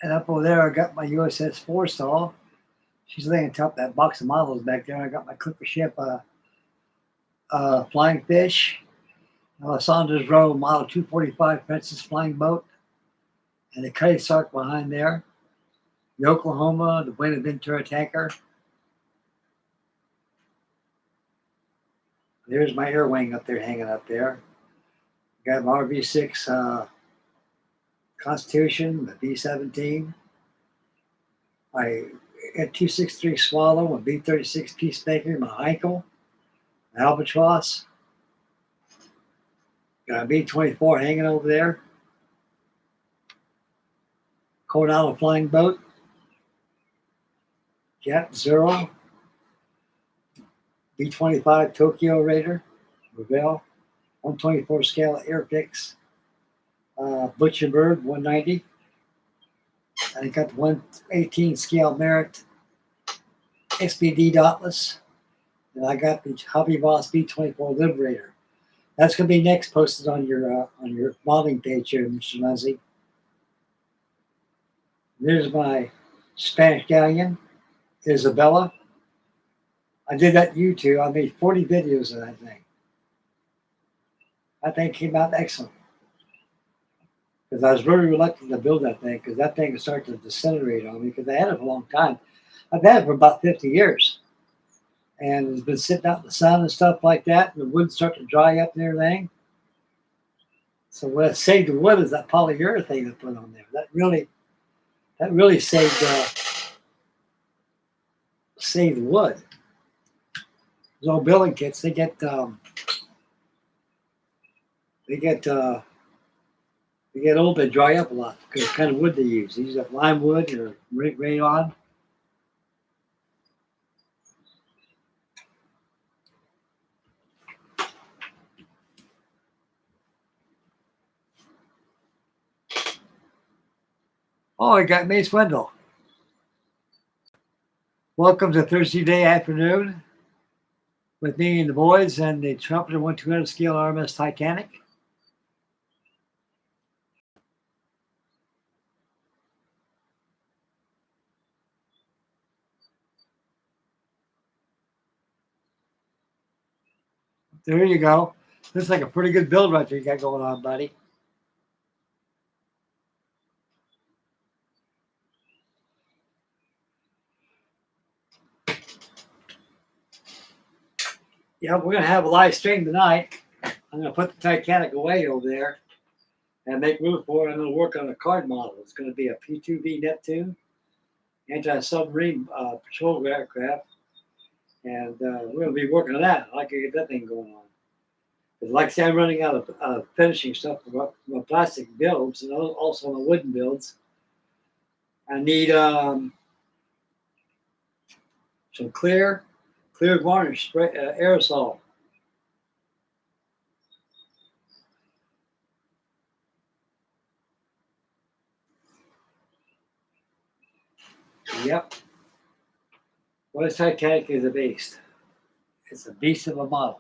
And up over there, I got my USS Forestall. She's laying on top of that box of models back there. I got my clipper ship, Flying Fish, Saunders Row Model 245 Princess Flying Boat, and the Cutty Sark behind there. The Oklahoma, the Buenaventura tanker. There's my air wing up there, hanging up there. Got my RV6 Constitution, the B-17. My N263 Swallow, my B-36 Peacemaker, my Heikel, my Albatross. Got a B-24 hanging over there. Coronado Flying Boat. Jet Zero. B-25 Tokyo Raider. Revell. 124 scale Airfix. Butcher Bird 190. I got the 118 scale Merit XPD Dauntless. And I got the Hobby Boss B-24 Liberator. That's going to be next posted on your modeling page here, Mr. Lindsay. There's my Spanish galleon, Isabella. I did that YouTube. I made 40 videos of that thing. That thing came out excellent. Because I was really reluctant to build that thing, because that thing would start to disintegrate on me, because I had it for a long time. I've had it for about 50 years. And it's been sitting out in the sun and stuff like that, and the wood started to dry up and everything. So what saved the wood is that polyurethane I put on there. That really saved the wood. Those old building kits, they get old, they dry up a lot because the kind of wood they use. They use that lime wood or rayon. Oh, I got Mace Wendell. Welcome to Thursday day afternoon with me and the boys and the Trumpeter 1/200 scale RMS Titanic. There you go. Looks like a pretty good build right there you got going on, buddy. Yeah, we're going to have a live stream tonight. I'm going to put the Titanic away over there and make room for it. I'm going to work on a card model. It's going to be a P-2V Neptune anti-submarine patrol aircraft. And we're going to be working on that. I like to get that thing going on. But like I say, I'm running out of finishing stuff for my plastic builds and also my wooden builds. I need some clear varnish spray, aerosol. Yep. What is Titanic is a beast. It's a beast of a model.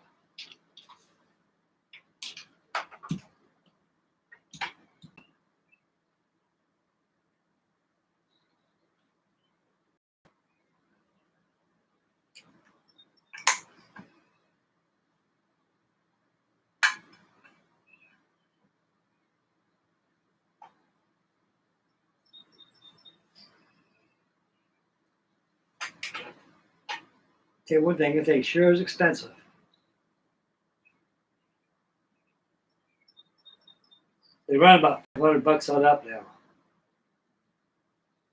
Okay, one thing, it sure is expensive. They run about $500 on up now.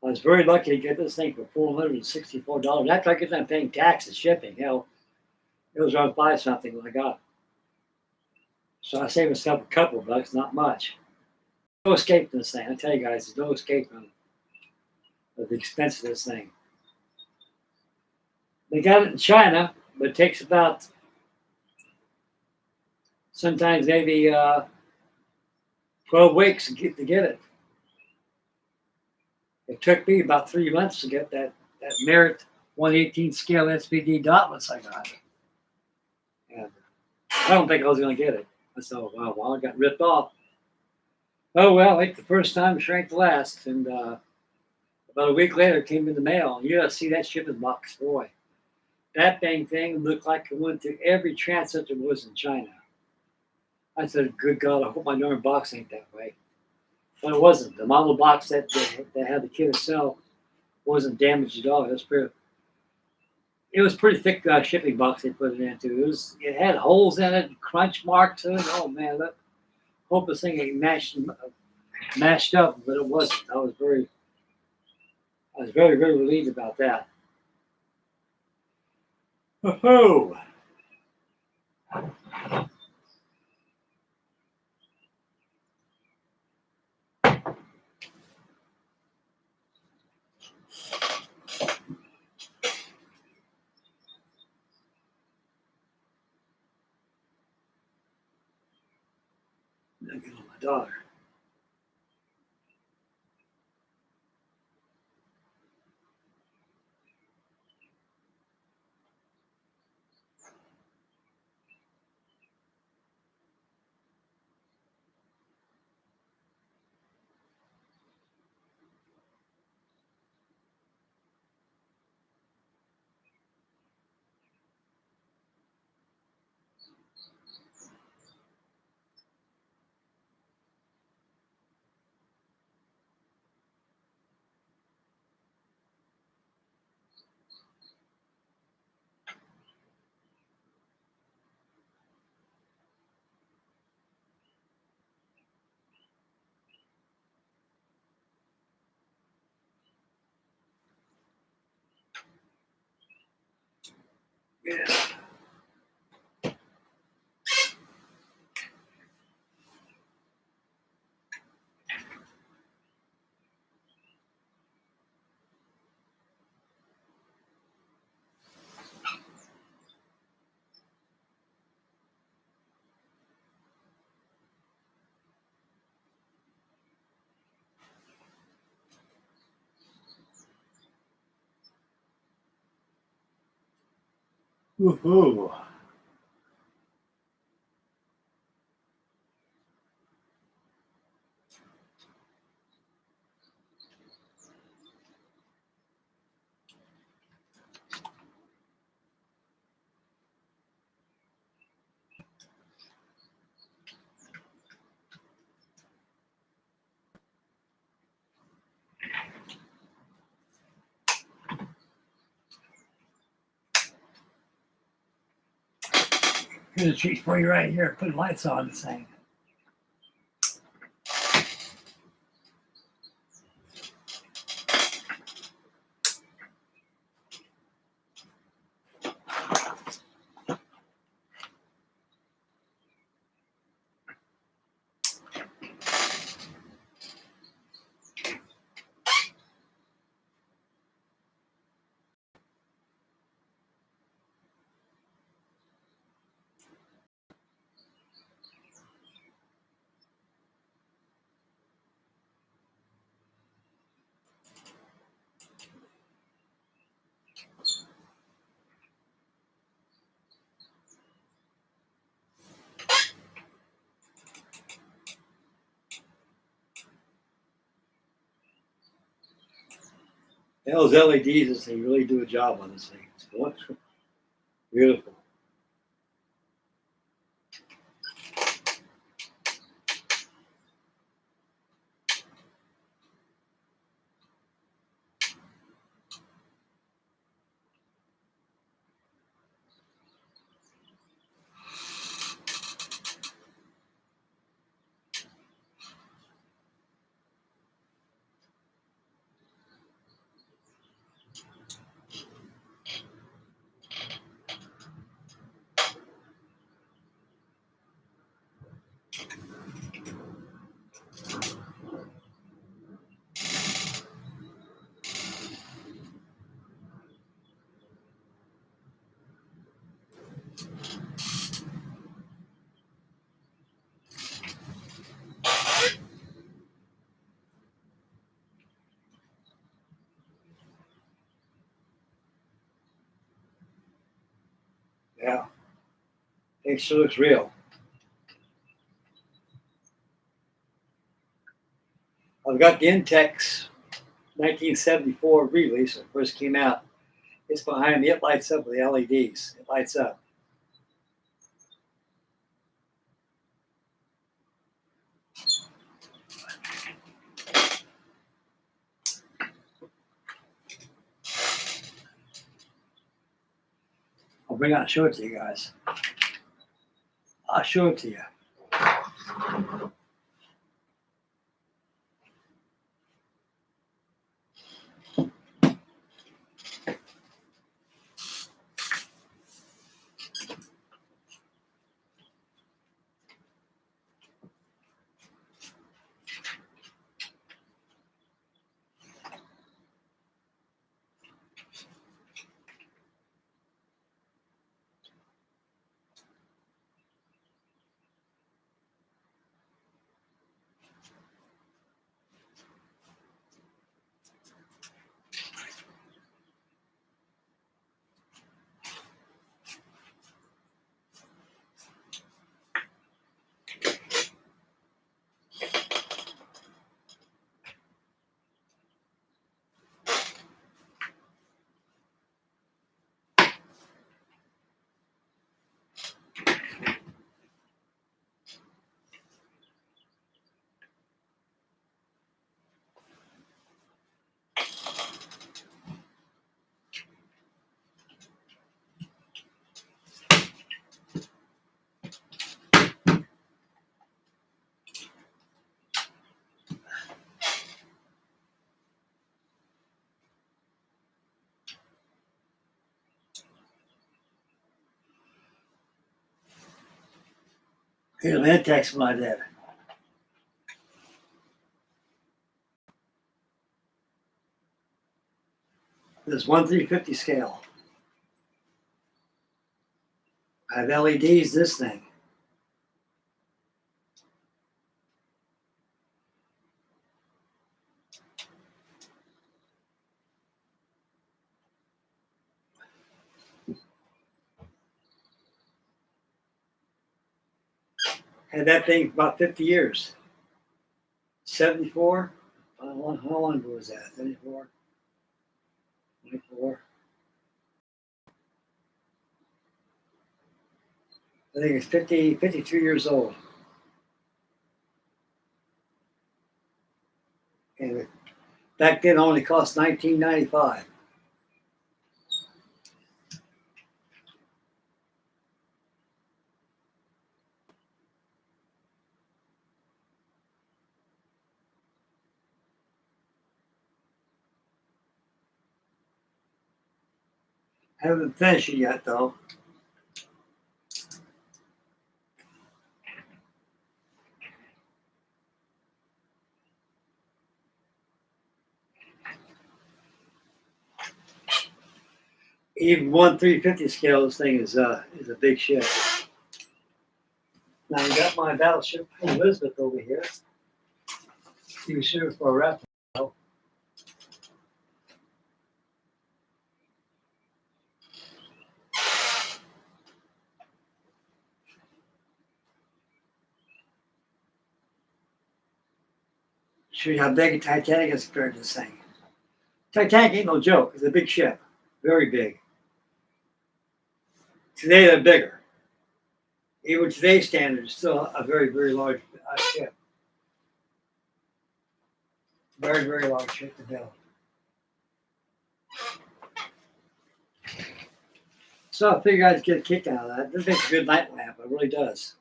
I was very lucky to get this thing for $464 after I get done paying tax and shipping. Hell, It was around 5 something when I got it. So I saved myself a couple of bucks, not much. No escape from this thing. I tell you guys, there's no escape from the expense of this thing. They got it in China, but it takes about sometimes maybe 12 weeks to get it. It took me about 3 months to get that Merit 1/18 scale SPD dotless I got. And I don't think I was going to get it. I said, oh, wow, well, I got ripped off. Oh, well, like the first time, shrank the last. And about a week later, it came in the mail. You got to see that shipping box, boy. That dang thing looked like it went through every transit there was in China. I said, good God, I hope my darn box ain't that way. But it wasn't. The model box that had the kit itself wasn't damaged at all. It was pretty thick shipping box they put it into. It had holes in it, crunch marks in it. Oh man, hope this thing ain't mashed up, but it wasn't. I was very, very relieved about that. Oh. I get on my daughter. Yeah. Woohoo. Here's a treat for you right here. Put lights on this thing. Those LEDs, they really do a job on this thing. It's wonderful. Beautiful. Yeah, it sure looks real. I've got the Intex 1974 release when it first came out. It's behind me. It lights up with the LEDs. It lights up. I'll bring it out and show it to you guys. I'll show it to you. Here's an Intex when I did. This 1/350 scale. I have LEDs, this thing. Had that thing for about 50 years. 74? How long ago was that? 74? 24? I think it's 52 years old. And back then only cost $19.95. Haven't finished it yet though. Even 1/350 scale, this thing is a big ship. Now we got my battleship Elizabeth over here. He was here for a reference. Show you how big a Titanic is compared to this thing. Titanic ain't no joke. It's a big ship, very big. Today they're bigger. Even with today's standards, still a very, very large ship. Very, very large ship to build. So I figured I'd get a kick out of that. This makes a good night lamp. It really does.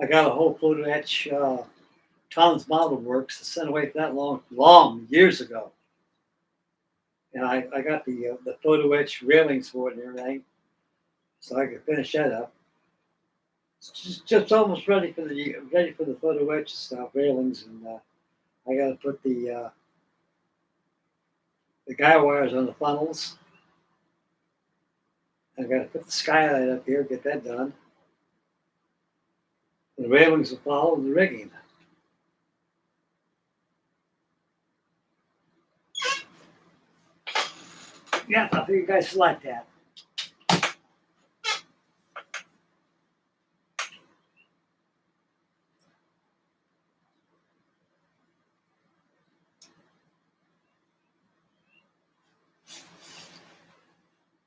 I got a whole photo etch. Tom's Model Works sent away for that long years ago. And I got the photo etch railings for it and everything, so I could finish that up. It's just almost ready for the photo etch stuff, railings, and I got to put the guy wires on the funnels. I got to put the skylight up here, get that done. The railings will follow the rigging. Yeah, I think you guys like that.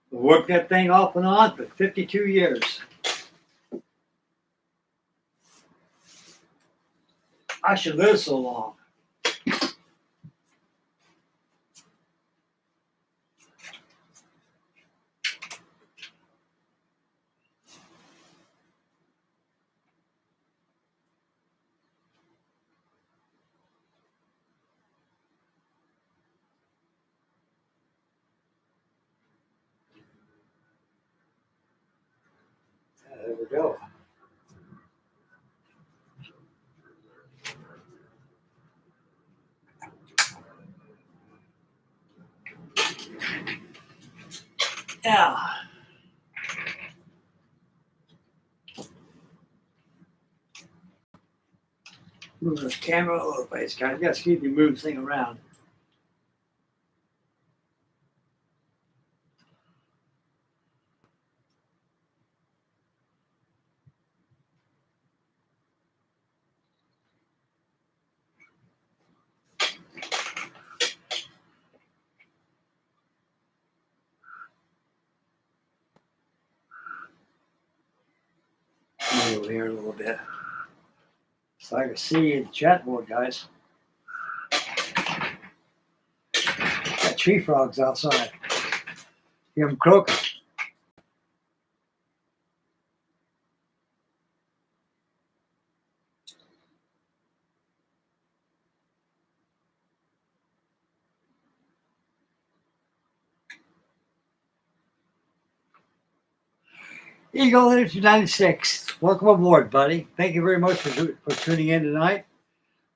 We worked that thing off and on for 52 years. I should live so long. There we go. Yeah. Move this camera all over the place, guys. You gotta see if you move this thing around. Move over here a little bit. So I can see the chat board, guys. Got tree frogs outside. Hear them croaking. Eagle 96. Welcome aboard, buddy. Thank you very much for tuning in tonight.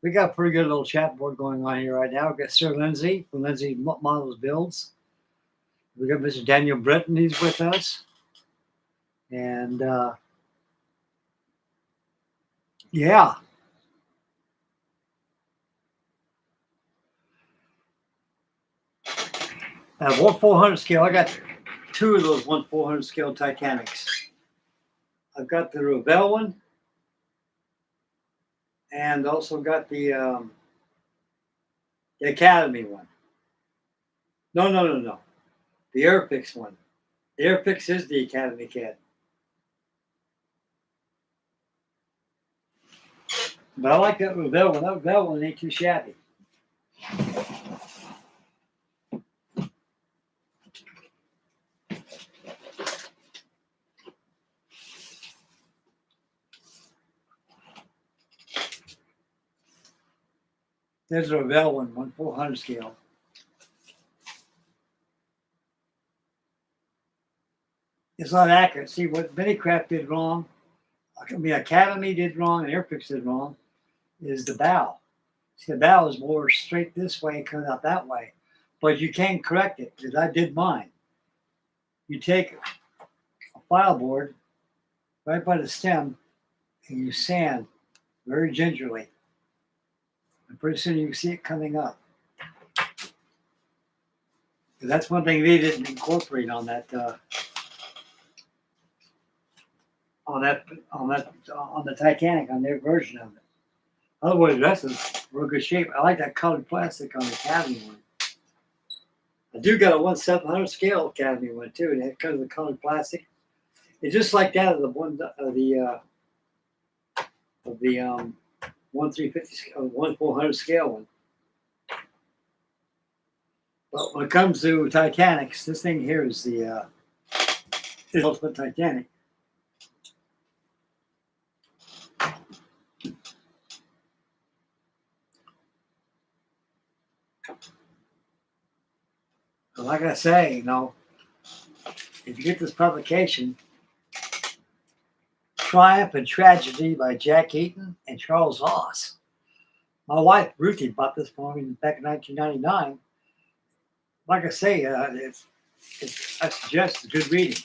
We got a pretty good little chat board going on here right now. We got Sir Lindsay from Lindsay Models Builds. We got Mr. Daniel Britton. He's with us. And yeah. At 1/400 scale, I got two of those 1/400 scale Titanics. I've got the Revell one, and also got the Academy one. No. The Airfix one. The Airfix is the Academy cat. But I like that Revell one. That Revell one ain't too shabby. There's a Revell one, 1/400 scale. It's not accurate. See, what Minicraft did wrong, I mean, Academy did wrong and Airfix did wrong, is the bow. See, the bow is more straight this way and comes out that way. But you can correct it, because I did mine. You take a file board right by the stem and you sand very gingerly. And pretty soon you can see it coming up. That's one thing they didn't incorporate on that on the Titanic, on their version of it. Otherwise, the rest is real good shape. I like that colored plastic on the Academy one. I do got a 1/700 scale Academy one too. And it comes with colored plastic. It's just like that of the 1/400 scale one. But when it comes to Titanics, this thing here is the ultimate Titanic. And like I say, you know, if you get this publication, Triumph and Tragedy by Jack Eaton and Charles Haas. My wife, Ruthie, bought this for me back in 1999. Like I say, I suggest it's good reading.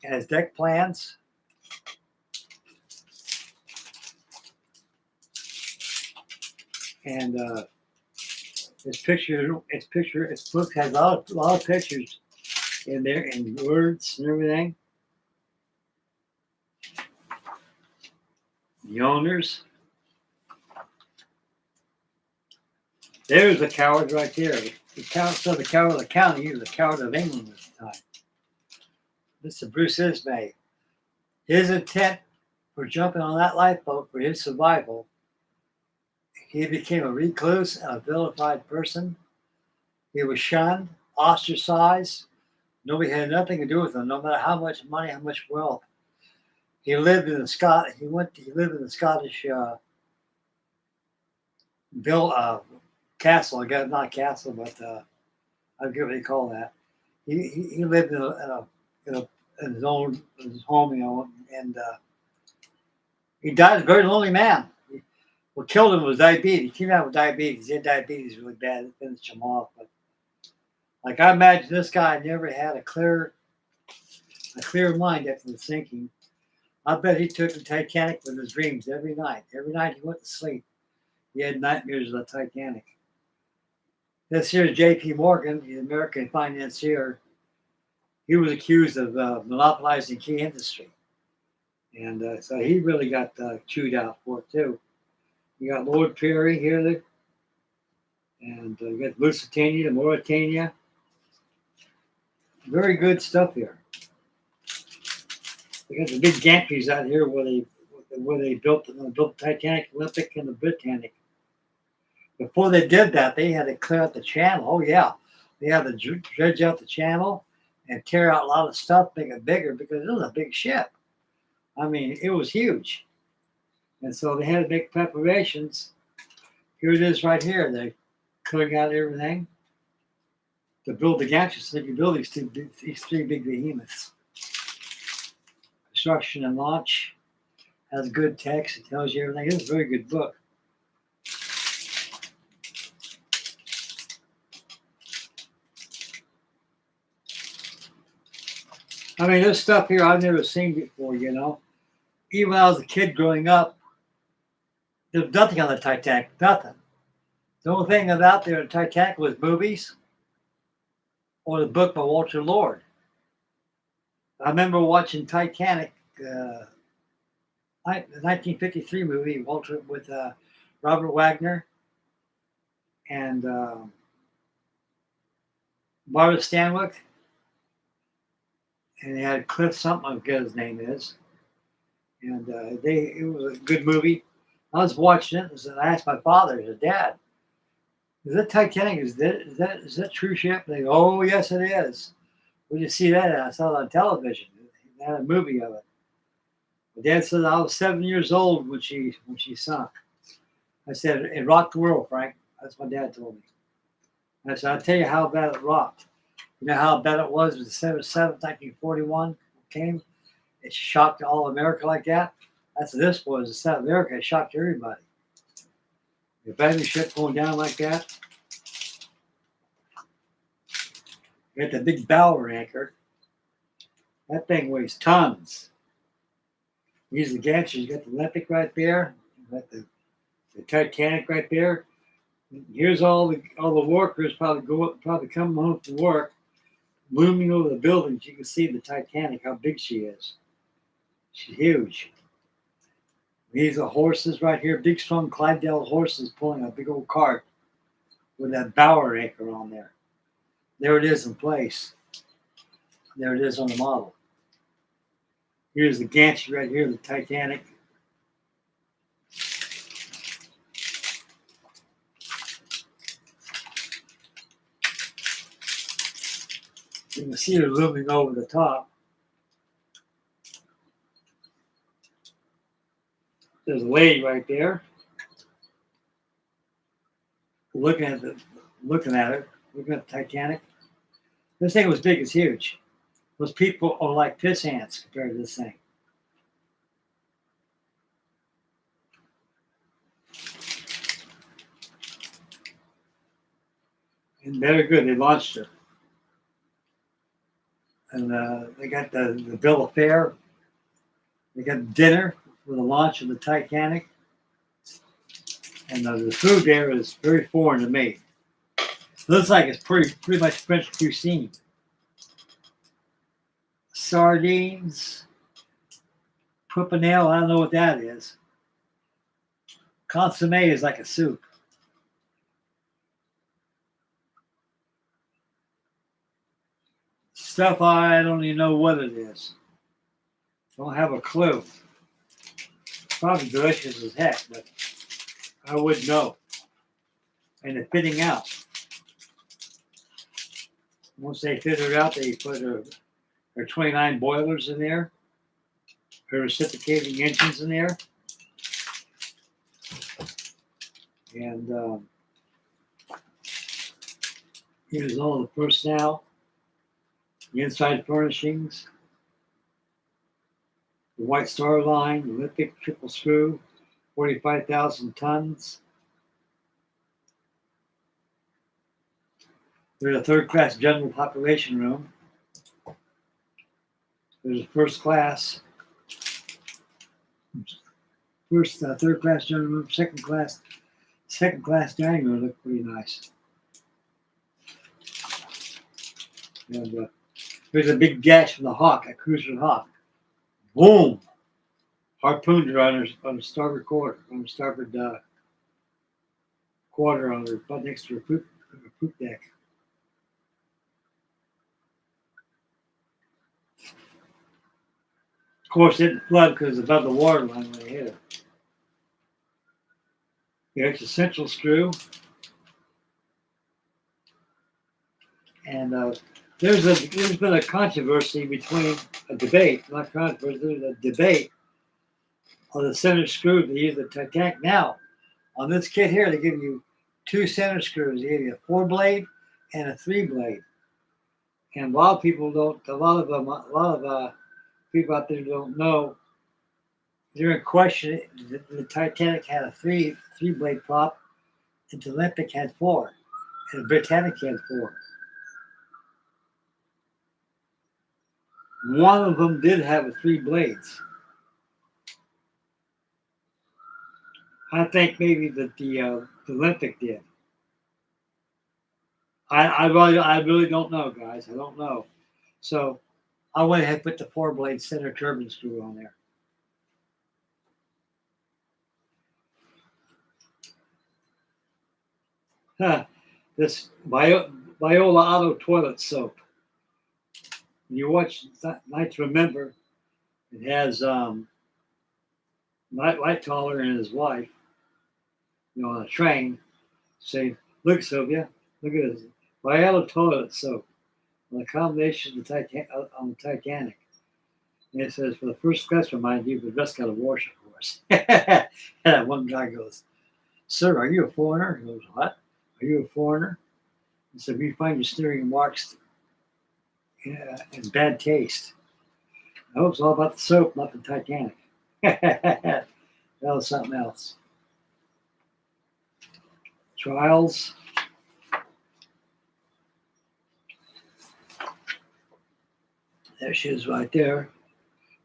It has deck plans. And Its book has a lot of pictures in there and words and everything. The owners. There's a coward right there. The coward of the county. He was a coward of England at the time. Mr. Bruce Ismay. His intent for jumping on that lifeboat for his survival, he became a recluse and a vilified person. He was shunned, ostracized. Nobody had nothing to do with him, no matter how much money, how much wealth. He lived in the Scottish castle. I guess not castle, but I forget what they call that. He lived in his home, and he died a very lonely man. What killed him was diabetes. He came out with diabetes. He had diabetes really bad. It finished him off. But like I imagine this guy never had a clear mind after the sinking. I bet he took the Titanic in his dreams every night. Every night he went to sleep, he had nightmares of the Titanic. This here is J.P. Morgan, the American financier. He was accused of monopolizing key industry. And so he really got chewed out for it, too. You got Lord Perry here, and you got Lusitania, the Mauritania. Very good stuff here. They got the big gantries out here where they built the Titanic, Olympic, and the Britannic. Before they did that, they had to clear out the channel. Oh yeah, they had to dredge out the channel and tear out a lot of stuff, make it bigger because it was a big ship. I mean, it was huge, and so they had to make preparations. Here it is, right here. They're clearing out everything to build the gantries. So they can build these three big behemoths. Construction and launch has good text. It tells you everything. It's a very good book. I mean, this stuff here I've never seen before, you know. Even when I was a kid growing up, there was nothing on the Titanic, nothing. The only thing that was out there on the Titanic was movies or the book by Walter Lord. I remember watching Titanic, the 1953 movie, with Robert Wagner and Barbara Stanwyck. And they had Cliff something, I forget his name is. And it was a good movie. I was watching it, and I asked my father, his dad, is that Titanic? Is that true ship? They go, oh yes, it is. Where'd you see that? I saw it on television. They had a movie of it. My dad said I was 7 years old when she sunk. I said it rocked the world, Frank. That's what my dad told me. I said, I'll tell you how bad it rocked. You know how bad it was when December 7th, 1941 came? It shocked all America like that. That's what this was. The South America, it shocked everybody. The battery ship going down like that. You got the big bower anchor. That thing weighs tons. Use the gantries. You got the Olympic right there. You got the Titanic right there. Here's all the workers probably coming home from work, looming over the buildings. You can see the Titanic, how big she is. She's huge. These are horses right here, big strong Clydesdale horses pulling a big old cart with that bower anchor on there. There it is in place. There it is on the model. Here's the gantry right here, the Titanic. You can see her looming over the top. There's a lady right there. Looking at her, looking at the Titanic. This thing was big, it's huge. Those people are like piss ants compared to this thing. And very good, they launched her. And they got the bill of fare. They got dinner for the launch of the Titanic. And the food there is very foreign to me. Looks like it's pretty much French cuisine. Sardines, pupinelle, I don't know what that is. Consomme is like a soup. Stuff I don't even know what it is. Don't have a clue. Probably delicious as heck, but I wouldn't know. And the fitting out. Once they fit it out, they put their 29 boilers in there, their reciprocating engines in there, and here's all the personnel, the inside furnishings, the White Star Line, the Olympic triple screw, 45,000 tons. There's a third class general population room. There's a first class, third class general room, second class dining room. Look pretty nice. And there's a big gash from the Hawk, a cruiser Hawk. Boom! Harpooned her on the starboard quarter, on the starboard quarter on her butt next to her poop deck. Of course, it didn't flood because it's above the water line when they hit it. Here's the central screw. And there's been a controversy between a debate, not controversy, there's a debate on the center screw to use the Titanic. Now, on this kit here, they give you two center screws. They give you a 4-blade and a 3-blade. And a lot of people people out there don't know. They're in question. The Titanic had a three-blade prop, and the Olympic had 4, and the Britannic had 4. One of them did have 3 blades. I think maybe that the Olympic did. I really don't know, guys. I don't know. So I went ahead and put the 4-blade center turbine screw on there. This Viola Auto toilet soap. When you watch Night to Remember, it has Lightoller and his wife, on a train, saying, "Look, Sylvia, look at this Viola toilet soap on the combination of on the Titanic." And it says, "For the first class, remind you, but the rest got to wash, of course." And that one guy goes, "Sir, are you a foreigner?" He goes, "What? Are you a foreigner?" He said, "We find your steering marks in bad taste." I hope it's all about the soap, not the Titanic. That was something else. Trials. There she is right there.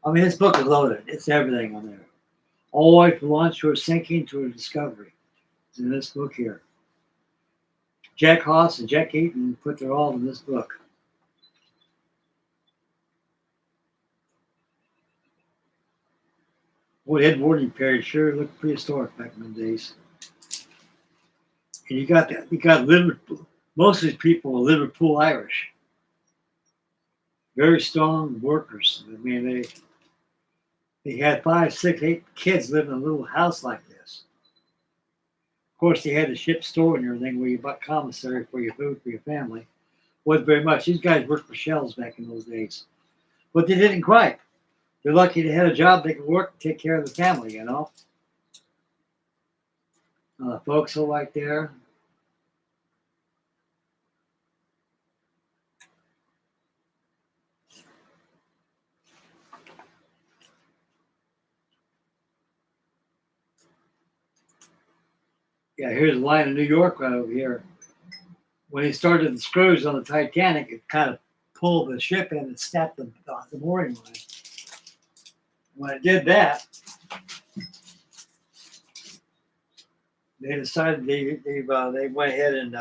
I mean, this book is loaded. It's everything on there. All the way from launch to her sinking to her discovery. It's in this book here. Jack Haas and Jack Eaton put their all in this book. Boy, Ed Warning period sure looked prehistoric back in the days. And you got Liverpool. Most of these people were Liverpool Irish. Very strong workers. I mean, they had 5, 6, 8 kids living in a little house like this. Of course, they had the ship store and everything where you bought commissary for your food for your family. Wasn't very much. These guys worked for shells back in those days, but they didn't gripe. They're lucky they had a job they could work and take care of the family. Folks are right there. Yeah, here's the line of New York right over here. When he started the screws on the Titanic, it kind of pulled the ship in and snapped the mooring line. When it did that, they decided they went ahead and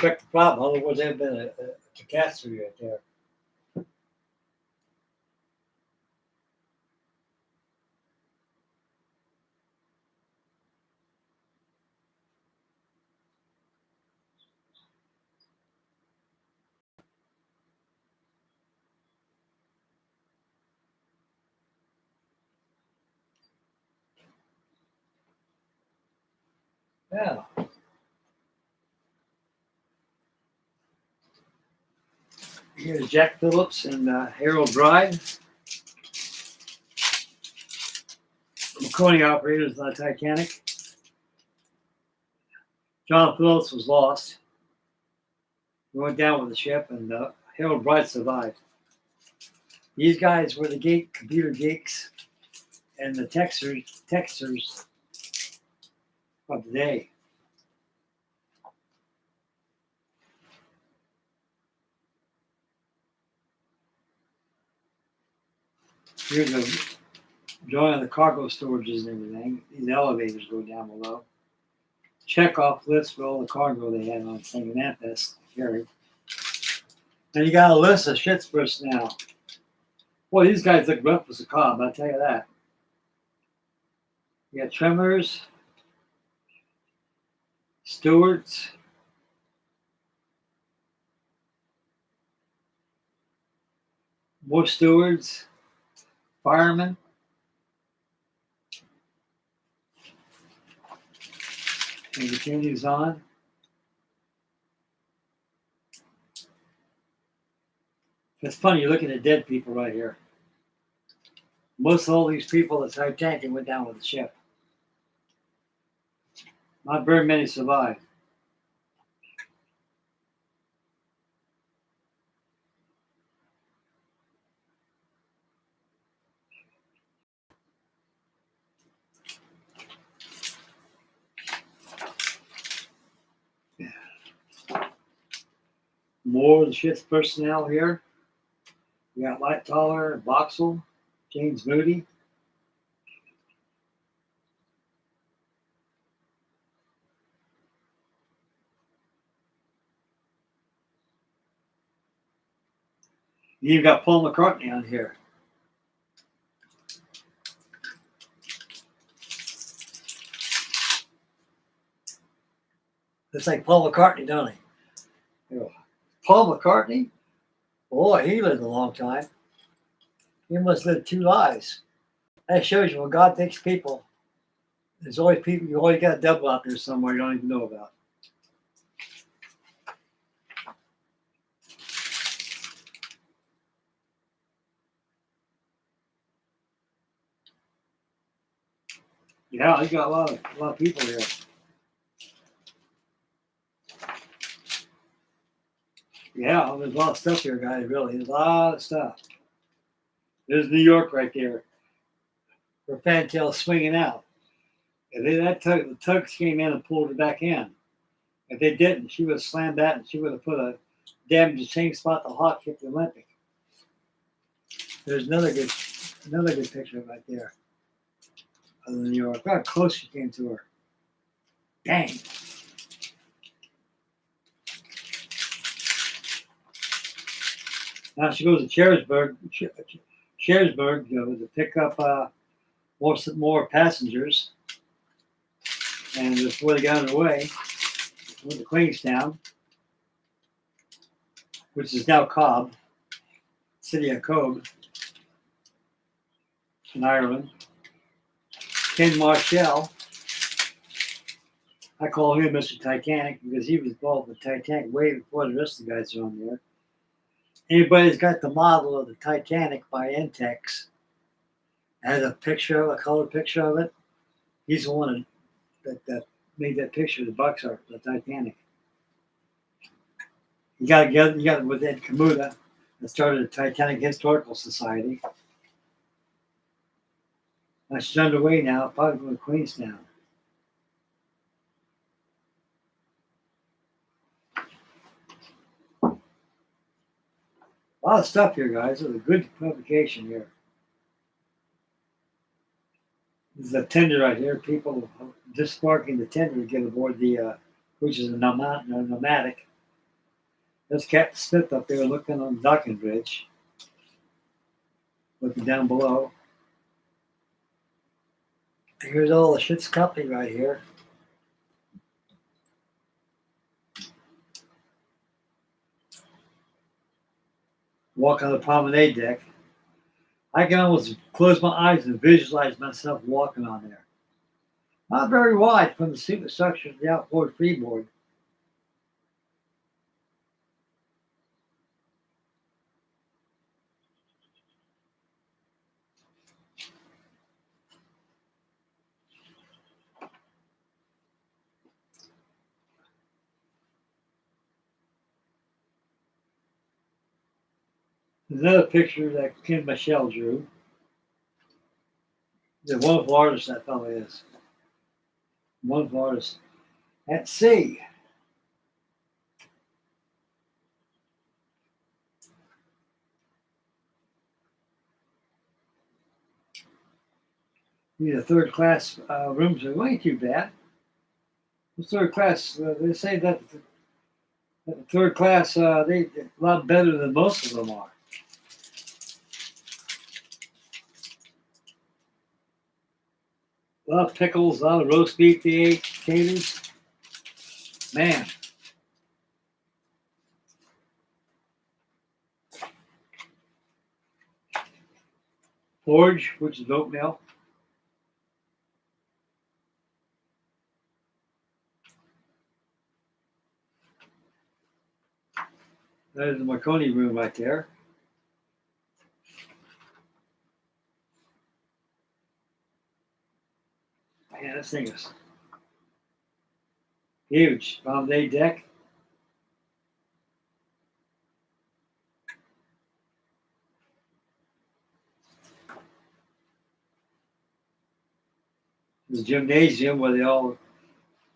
correct the problem. Otherwise, there'd been a catastrophe right there. Yeah. Here's Jack Phillips and Harold Bride, recording operators on the Titanic. John Phillips was lost. He went down with the ship, and Harold Bride survived. These guys were the computer geeks and the texters of the day. Here's a drawing of the cargo storages and everything. These elevators go down below. Check off list for all the cargo they had on St. Memphis carried. And you got a list of ship's personnel. Boy, these guys look rough as a cob, I'll tell you that. You got trimmers, stewards, more stewards, firemen. And it continues on. It's funny, you're looking at dead people right here. Most of all these people, the Titanic went down with the ship. Not very many survived. More of the ship's personnel here. We got Lightoller, Boxell, James Moody. You've got Paul McCartney on here. It's like Paul McCartney, don't he? Paul McCartney? Boy, he lived a long time. He must live 2 lives. That shows you when God takes people, there's always people, you always got a devil out there somewhere you don't even know about. Yeah, you got a lot of people here. Yeah, there's a lot of stuff here, guys, really. There's a lot of stuff. There's New York right there. Her fantail swinging out. The tugs came in and pulled her back in. If they didn't, she would have slammed that and she would have put a damaged the same spot the Hawk hit the Olympic. There's another good picture right there of New York. Look how close she came to her. Dang. Now she goes to Cherysburg to pick up more passengers. And before they got underway, went to Queenstown, which is now Cobb, city of Cobb, in Ireland. Ken Marshall, I call him Mr. Titanic because he was involved with Titanic way before the rest of the guys are on there. Anybody that's got the model of the Titanic by Intex, has a color picture of it, he's the one that made that picture of the Bucks are the Titanic. You got it with Ed Kamuta that started the Titanic Historical Society. She's underway now, probably going to Queenstown. A lot of stuff here, guys. It's a good publication here. This is a tender right here. People disembarking the tender to get aboard the, which is a nomadic. There's Captain Smith up there looking on the docking bridge, looking down below. Here's all the ship's company right here. Walk on the promenade deck. I can almost close my eyes and visualize myself walking on there. Not very wide from the superstructure to the outboard freeboard. There's another picture that Ken Michelle drew. The wonderful artist that fellow is. Wonderful artist. At sea. These are third class rooms. They ain't too bad. The third class, they say that the third class, they a lot better than most of them are. A lot of pickles, a lot of roast beef they ate, taters. Man. Porridge, which is oatmeal. There's the Marconi room right there. Man, this thing is huge. Promenade deck. The gymnasium where they all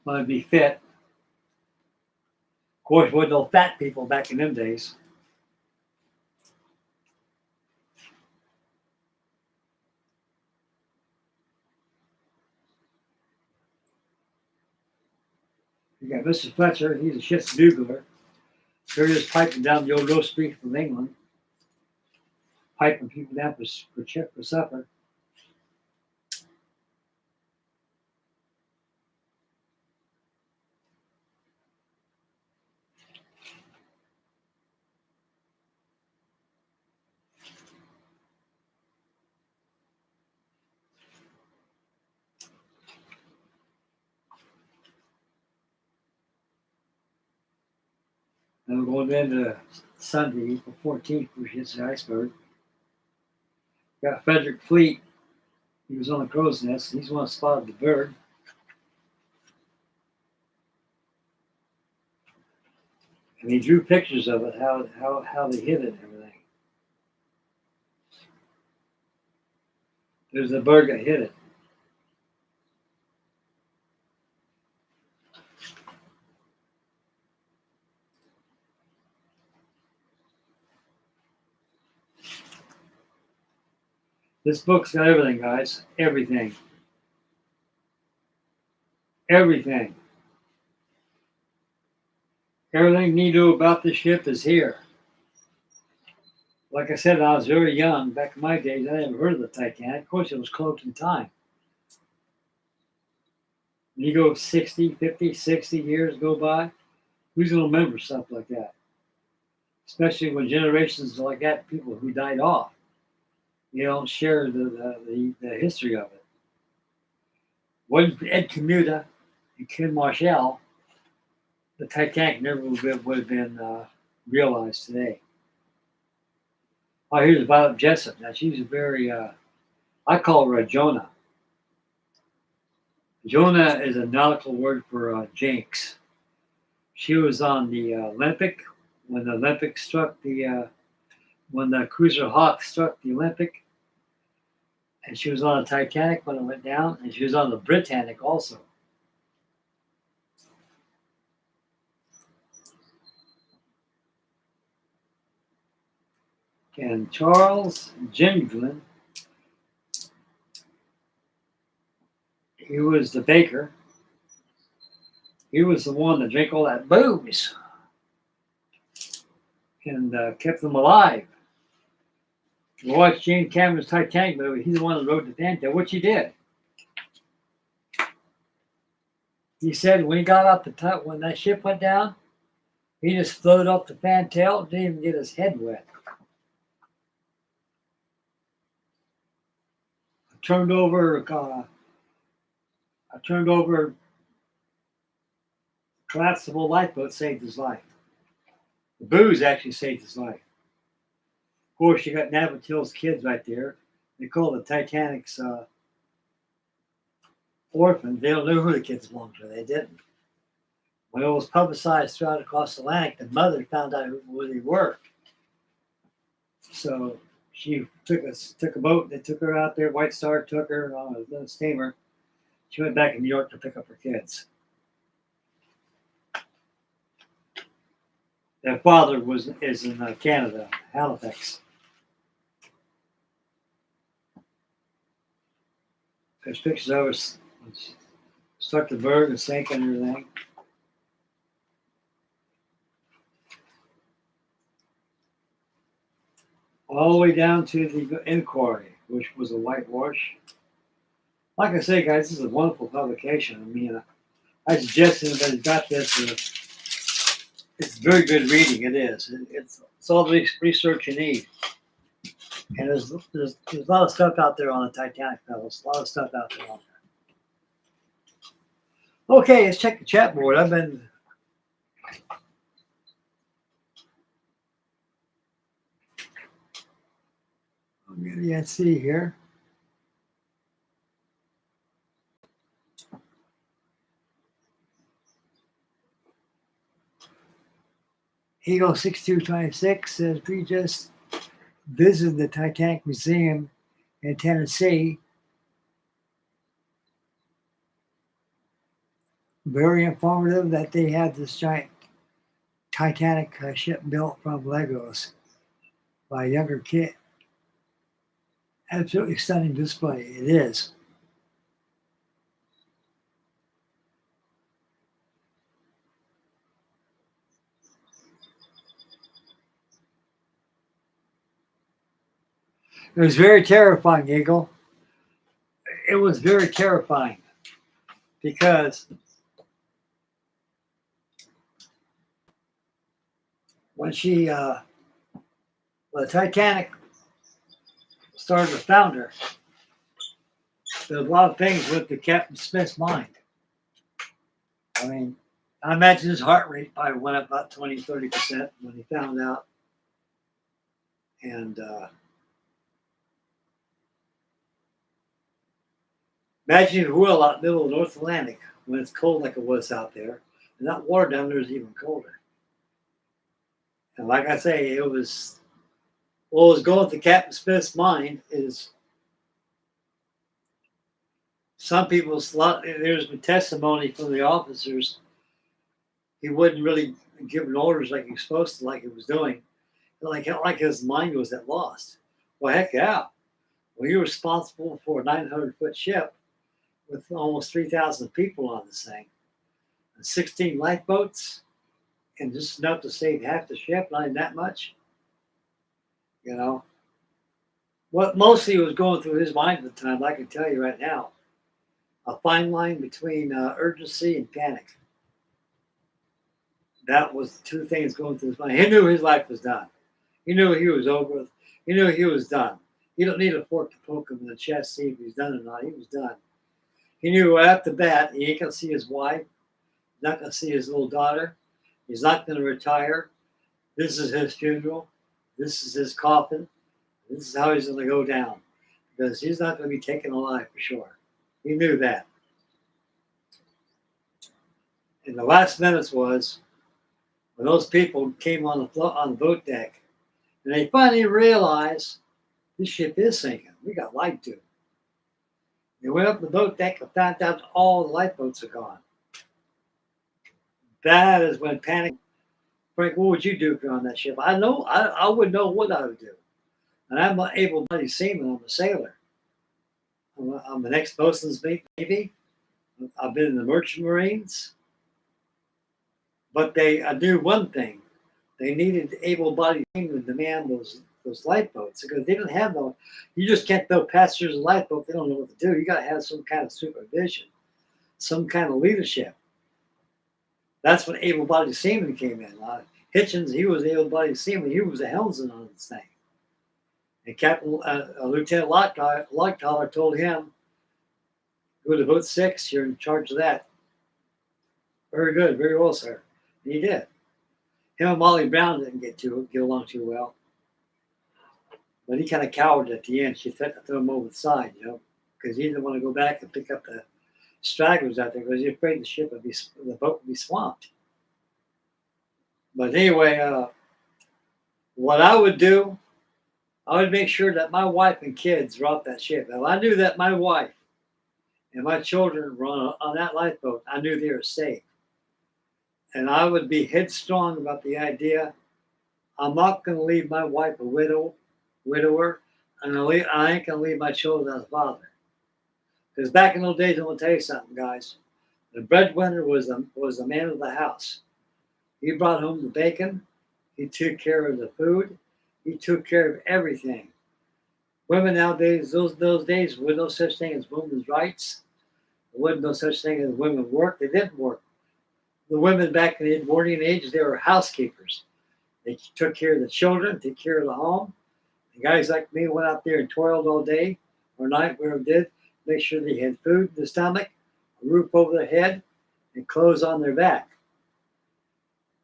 want to be fit. Of course, wasn't no fat people back in them days. You got Mr. Fletcher, he's a ship's bugler. They're just piping down the old roast beef from England. Piping people down for supper. And we're going into Sunday, April 14th, which hits the iceberg. Got Frederick Fleet. He was on the crow's nest. He's the one that spotted the bird. And he drew pictures of it, how they hit it and everything. There's the bird that hit it. This book's got everything, guys. Everything. Everything. Everything you need to know about this ship is here. Like I said, I was very young. Back in my days, I never heard of the Titanic. Of course, it was cloaked in time. When you go 60, 50, 60 years go by, who's going to remember stuff like that? Especially when generations like that, people who died off, you don't share the history of it. Wasn't for Ed Commuta and Ken Marshall, the Titanic never would have been realized today. Oh, here's Violet Jessup. Now, she's a very, I call her a Jonah. Jonah is a nautical word for jinx. She was on the Olympic when the Olympic struck when the cruiser Hawk struck the Olympic. And she was on the Titanic when it went down, and she was on the Britannic also. And Charles Ginglin, he was the baker. He was the one that drank all that booze. and kept them alive. I watched James Cameron's Titanic movie. He's the one that wrote the fantail, which he did. He said when he got out the top, when that ship went down, he just floated up the fantail, didn't even get his head wet. I turned over collapsible lifeboat, saved his life. The booze actually saved his life. Of course, you got Navratil's kids right there. They call the Titanic's orphans. They don't know who the kids belonged to. They didn't. When it was publicized throughout across the Atlantic, the mother found out who they were. So she took a boat. They took her out there. White Star took her on a steamer. She went back to New York to pick up her kids. Their father is in Canada, Halifax. There's pictures of us stuck the berg and sank and everything. All the way down to the inquiry, which was a whitewash. Like I say, guys, this is a wonderful publication. I mean, I suggest anybody got this. It's very good reading. It is. It's all the research you need. And there's a lot of stuff out there on the Titanic, fellas. A lot of stuff out there on there. Okay, let's check the chat board. I'll see here. Eagle 6226 says we just visited the Titanic Museum in Tennessee. Very informative that they had this giant Titanic ship built from Legos by a younger kid. Absolutely stunning display. It is. It was very terrifying, Eagle. It was very terrifying because when the Titanic started to founder, there was a lot of things with the Captain Smith's mind. I mean, I imagine his heart rate probably went up about 20-30% when he found out. And imagine if we're out in the middle of the North Atlantic when it's cold like it was out there, and that water down there is even colder. And like I say, what was going through Captain Smith's mind is some people's there's been testimony from the officers. He wasn't really giving orders like he was supposed to, like he was doing. Like his mind was at lost. Well, heck yeah. Well, you're responsible for a 900-foot ship with almost 3,000 people on this thing, and 16 lifeboats, and just enough to save half the ship, not even that much. You know, what mostly was going through his mind at the time, I can tell you right now, a fine line between urgency and panic. That was the two things going through his mind. He knew his life was done. He knew he was over. He knew he was done. You don't need a fork to poke him in the chest, see if he's done or not. He was done. He knew right off the bat he ain't going to see his wife. He's not going to see his little daughter. He's not going to retire. This is his funeral. This is his coffin. This is how he's going to go down. Because he's not going to be taken alive for sure. He knew that. And the last minutes was when those people came on the boat deck, and they finally realized this ship is sinking. We got lied to. They went up the boat deck and found out all the lifeboats are gone. That is when panic. Frank, what would you do if you're on that ship? I know I would know what I would do. And I'm an able-bodied seaman. I'm a sailor. I'm an ex-bosun's mate, Navy. I've been in the Merchant Marines. But I knew one thing. they needed able-bodied seamen to man those lifeboats because they didn't have no. You just can't throw passengers in a lifeboat. They don't know what to do. You got to have some kind of supervision, some kind of leadership. That's when able-bodied seamen came in. Hitchens, he was able-bodied seaman. He was a helmsman on this thing. And Captain Lieutenant Locktaller told him, "Go to boat 6. You're in charge of that." Very good, very well, sir. And he did. Him and Molly Brown didn't get along too well, but he kind of cowered at the end. She threatened to throw him over the side, because he didn't want to go back and pick up the stragglers out there because he was afraid the boat would be swamped. But anyway, what I would do, I would make sure that my wife and kids were off that ship. If I knew that my wife and my children were on that lifeboat, I knew they were safe. And I would be headstrong about the idea, I'm not going to leave my wife a widower, and I ain't going to leave my children without a father. Because back in those days, I'm going to tell you something, guys. The breadwinner was the man of the house. He brought home the bacon. He took care of the food. He took care of everything. Women nowadays, those days, there was no such thing as women's rights. There wasn't no such thing as women work. They didn't work. The women back in the Edwardian age, they were housekeepers. They took care of the children, took care of the home. The guys like me went out there and toiled all day or night, whatever they did, make sure they had food in the stomach, a roof over their head, and clothes on their back.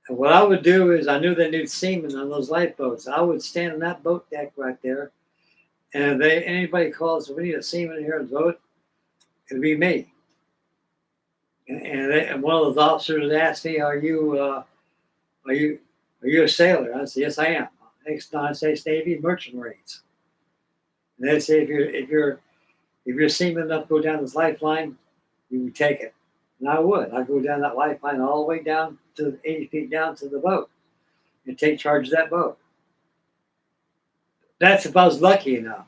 And what I would do is, I knew they needed seamen on those lifeboats. I would stand on that boat deck right there, and if anybody calls, we need a seaman here on the boat, it'd be me. And one of those officers asked me, "Are you a sailor?" I said, "Yes, I am. Ex-United States Navy Merchant Marines." And they'd say, if you're seaman enough to go down this lifeline, you would take it. And I would. I'd go down that lifeline all the way down to 80 feet down to the boat and take charge of that boat. That's if I was lucky enough.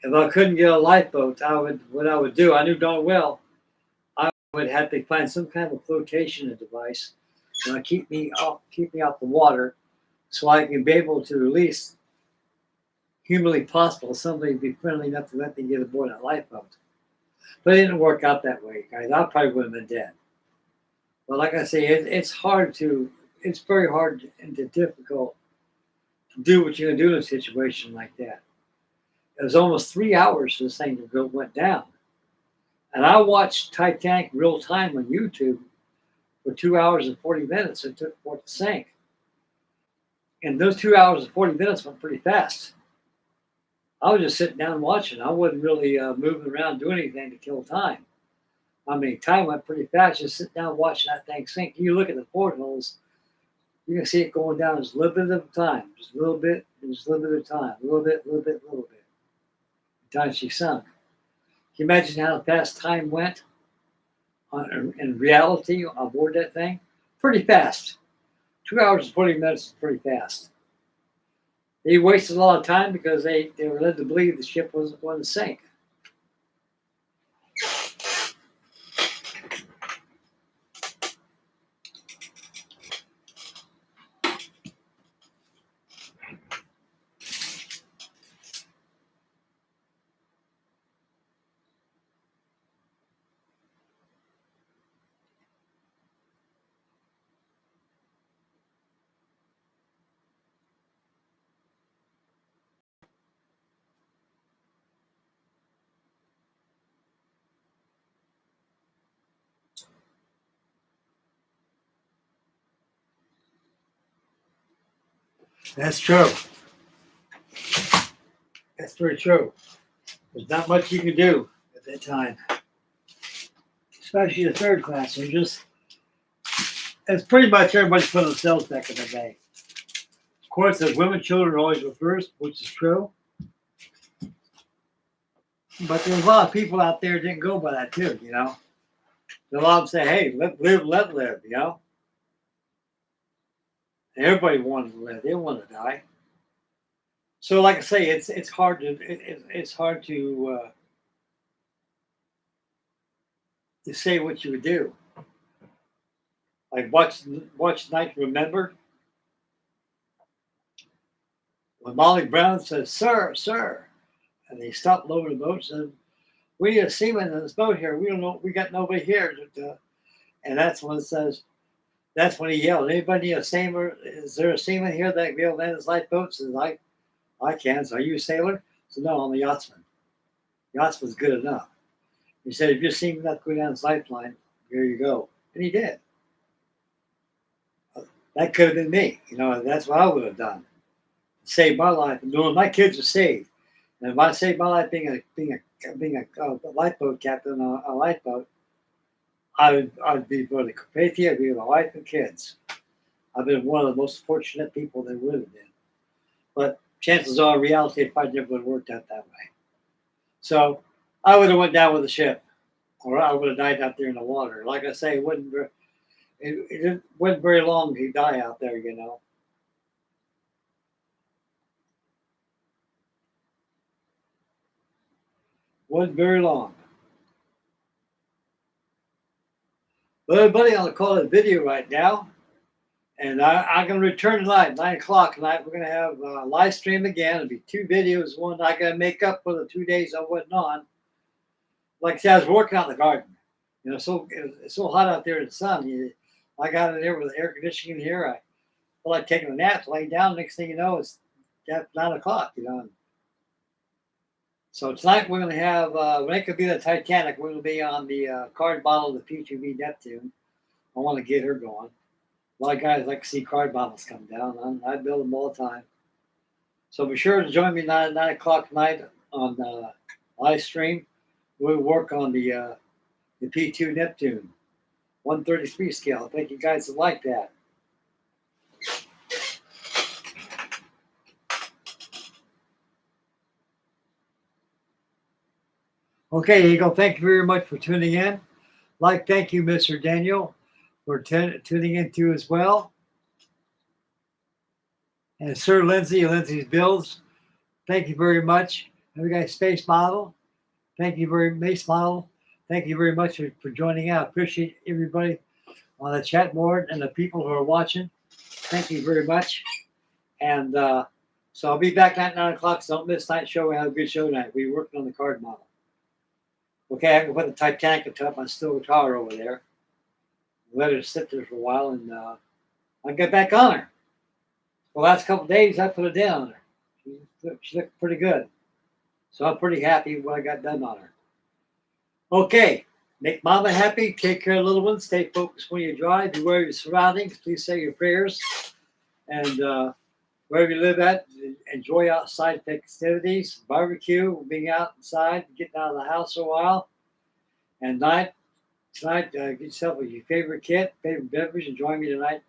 If I couldn't get a lifeboat, what I would do, I knew darn well, I would have to find some kind of a flotation device, keep me off the water, so I can be able to release, humanly possible, somebody be friendly enough to let me get aboard that lifeboat. But it didn't work out that way, guys. I probably would have been dead. But like I say, it's very hard and difficult to do what you're going to do in a situation like that. It was almost 3 hours this thing went down. And I watched Titanic real time on YouTube for 2 hours and 40 minutes it took for it to sink. And those 2 hours and 40 minutes went pretty fast. I was just sitting down watching. I wasn't really moving around doing anything to kill time. I mean, time went pretty fast. Just sitting down watching that thing sink. You look at the portholes, you can see it going down just a little bit at a time, just a little bit, and just a little bit at a time, a little bit, a little bit, a little bit. The time she sunk. Can you imagine how fast time went in reality aboard that thing? Pretty fast. 2 hours and 40 minutes is pretty fast. They wasted a lot of time because they were led to believe the ship wasn't going to sink. That's true. That's very true. There's not much you can do at that time, especially the third class. It's pretty much everybody put themselves back in the day. Of course, the women, children always go first, which is true. But there's a lot of people out there that didn't go by that too, A lot of them say, "Hey, let live," And everybody wanted to live. They didn't want to die. So, like I say, it's hard to say what you would do. Like watch Night to Remember. When Molly Brown says, "Sir, sir," and they stopped lowering the boat and said, "We are seamen in this boat here. We don't know. We got nobody here." And that's when it says, that's when he yelled, "Anybody a sailor? Is there a seaman here that can be able to land his lifeboat?" Says, I can. So, are you a sailor? So, no, I'm a yachtsman. Yachtsman's good enough. He said, "If you're seeing enough go down his lifeline, here you go." And he did. That could have been me. That's what I would have done. Saved my life. Knowing my kids are saved. And if I saved my life being a lifeboat captain on a lifeboat, I'd be for the Carpathia, I'd be with my wife and kids. I've been one of the most fortunate people that would have been. But chances are, reality, it probably never would have worked out that way. So I would have went down with the ship, or I would have died out there in the water. Like I say, it wasn't very long to die out there, Wasn't very long. Well, everybody, on the call it video right now. And I'm going to return tonight, 9 o'clock tonight. We're going to have a live stream again. It'll be 2 videos. One I got to make up for the 2 days I wasn't on. Like I said, I was working out in the garden. So it's so hot out there in the sun. I got in there with the air conditioning here. I felt like taking a nap, laying down. Next thing you know, it's 9 o'clock. So tonight we're going to have, when it could be the Titanic, we're going to be on the card model of the P2V Neptune. I want to get her going. A lot of guys like to see card models come down. I build them all the time. So be sure to join me 9 o'clock tonight on live stream. We'll work on the P2 Neptune 133 scale. I think you guys will like that. Okay, there you go. Thank you very much for tuning in. Thank you, Mr. Daniel, for tuning in too as well. And Sir Lindsay's Builds, thank you very much. And we got Space Model. Thank you very much for joining out. Appreciate everybody on the chat board and the people who are watching. Thank you very much. And so I'll be back at 9 o'clock. So don't miss tonight's show. We have a good show tonight. We're working on the card model. Okay, I can put the Titanic on top of my steel tower over there. Let her sit there for a while, and I'll get back on her. The last couple of days, I put a dent on her. She looked pretty good. So I'm pretty happy with what I got done on her. Okay, make mama happy. Take care of the little ones. Stay focused when you drive. Beware of your surroundings. Please say your prayers. And wherever you live at, enjoy outside festivities, barbecue, being outside, getting out of the house a while. And tonight, get yourself your favorite favorite beverage, and join me tonight.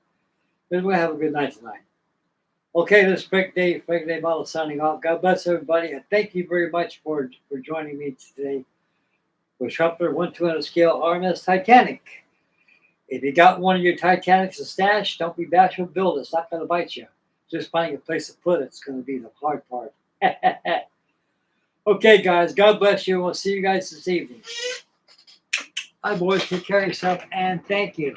We're going to have a good night tonight. Okay, this is Frankie Day Models signing off. God bless everybody, and thank you very much for joining me today with Trumpeter 1/200 scale RMS Titanic. If you got one of your Titanics to stash, don't be bashful. Build it. It's not going to bite you. Just finding a place to put it's going to be the hard part. Okay, guys. God bless you. We'll see you guys this evening. Hi, boys. Take care of yourself, and thank you.